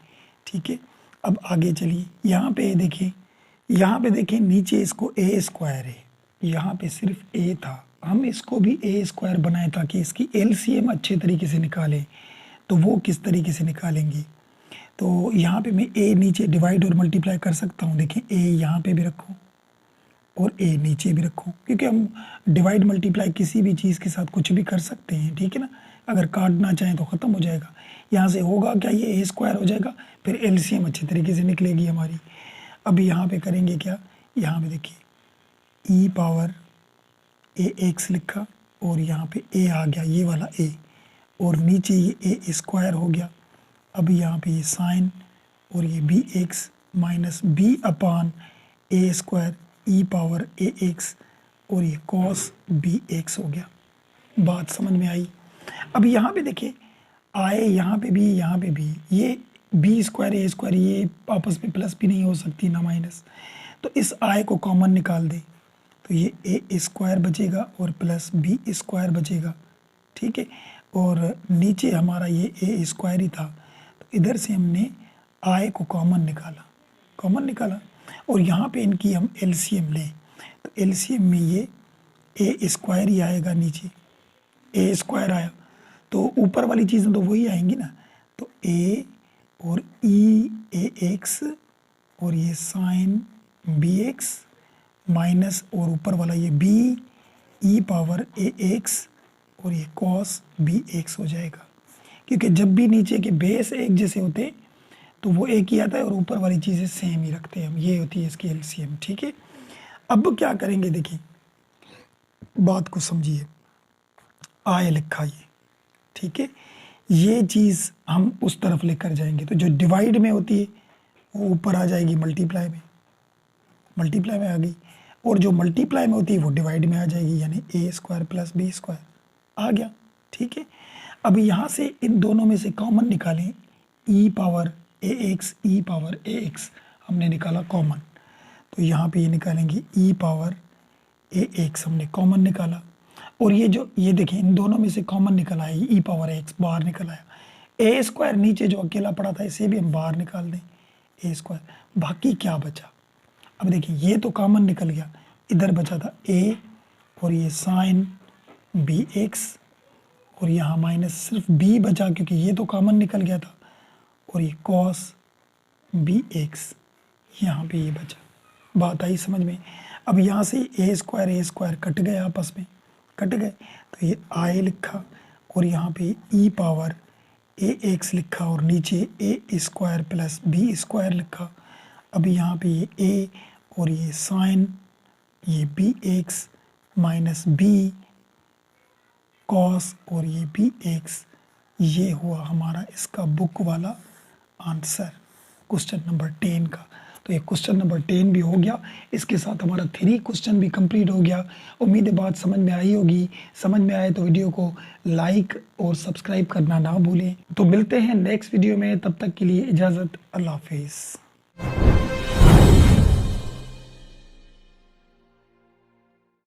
ठीक है। अब आगे चलिए, यहाँ पे देखिए, यहाँ पे देखिए नीचे इसको ए स्क्वायर है, यहाँ पे सिर्फ ए था, हम इसको भी ए स्क्वायर बनाए ताकि इसकी एलसीएम अच्छे तरीके से निकालें। तो वो किस तरीके से निकालेंगे, तो यहाँ पे मैं ए नीचे डिवाइड और मल्टीप्लाई कर सकता हूँ। देखें ए यहाँ पे भी रखूँ और ए नीचे भी रखूँ, क्योंकि हम डिवाइड मल्टीप्लाई किसी भी चीज़ के साथ कुछ भी कर सकते हैं, ठीक है ना। अगर काटना चाहें तो ख़त्म हो जाएगा, यहाँ से होगा क्या, ये ए स्क्वायर हो जाएगा, फिर एलसीएम अच्छे तरीके से निकलेगी हमारी। अब यहाँ पे करेंगे क्या, यहाँ पे देखिए ई पावर ए एक्स लिखा, और यहाँ पे ए आ गया, ये वाला ए, और नीचे ये ए स्क्वायर हो गया। अब यहाँ पे ये साइन, और ये B x minus b upon ए स्क्वायर ई पावर ए एक्स, और ये कॉस बी एक्स हो गया। बात समझ में आई। अब यहाँ पे देखिए आए, यहाँ पे भी, यहाँ पे भी, ये बी स्क्वायर ए स्क्वायर, ये आपस में प्लस भी नहीं हो सकती ना माइनस, तो इस आय को कॉमन निकाल दे तो ये ए स्क्वायर बचेगा और प्लस बी स्क्वायर बचेगा, ठीक है। और नीचे हमारा ये ए स्क्वायर ही था, तो इधर से हमने आय को कॉमन निकाला, और यहाँ पे इनकी हम एलसीएम लें तो एलसीएम में ये ए स्क्वायर ही आएगा, नीचे ए स्क्वायर आया तो ऊपर वाली चीज़ें तो वही आएंगी ना, तो ए और ई ए एक्स, और ये साइन बी एक्स माइनस, और ऊपर वाला ये बी ई पावर ए एक्स, और ये कॉस बी एक्स हो जाएगा। क्योंकि जब भी नीचे के बेस एक जैसे होते हैं तो वो एक ही आता है और ऊपर वाली चीज़ें सेम ही रखते हैं हम। ये होती है इसकी एलसीएम। ठीक है, अब क्या करेंगे, देखिए बात को समझिए। आय लिखा ये, ठीक है, ये चीज़ हम उस तरफ लेकर जाएंगे तो जो डिवाइड में होती है वो ऊपर आ जाएगी मल्टीप्लाई में, मल्टीप्लाई में आ गई, और जो मल्टीप्लाई में होती है वो डिवाइड में आ जाएगी, यानी ए स्क्वायर प्लस बी स्क्वायर आ गया। ठीक है, अब यहाँ से इन दोनों में से कॉमन निकालें, ई पावर ए एक्स, ई पावर ए एक्स हमने निकाला कॉमन, तो यहाँ पे ये निकालेंगे ई पावर ए एक्स हमने कॉमन निकाला, और ये जो ये देखिए इन दोनों में से कॉमन निकल आया, ई पावर एक्स बाहर निकल आया, ए स्क्वायर नीचे जो अकेला पड़ा था इसे भी हम बाहर निकाल दें, ए स्क्वायर, बाकी क्या बचा। अब देखिए ये तो कॉमन निकल गया, इधर बचा था ए और ये साइन बी एक्स, और यहाँ माइनस सिर्फ बी बचा क्योंकि ये तो कॉमन निकल गया था, और ये कॉस बी एक्स यहाँ पे ये बचा। बात आई समझ में। अब यहाँ से ए स्क्वायर कट गए, आपस में कट गए, तो ये आई लिखा और यहाँ पे ई पावर ए एक्स लिखा और नीचे ए स्क्वायर प्लस बी स्क्वायर लिखा। अब यहाँ पे ये ए और ये साइन ये B x minus B cos और ये बी एक्स, ये हुआ हमारा इसका बुक वाला आंसर क्वेश्चन नंबर 10 का। तो ये क्वेश्चन नंबर 10 भी हो गया, इसके साथ हमारा 3 क्वेश्चन भी कंप्लीट हो गया। उम्मीद है बात समझ में आई होगी। समझ में आए तो वीडियो को लाइक और सब्सक्राइब करना ना भूलें। तो मिलते हैं नेक्स्ट वीडियो में, तब तक के लिए इजाज़त, अल्लाह हाफिज़।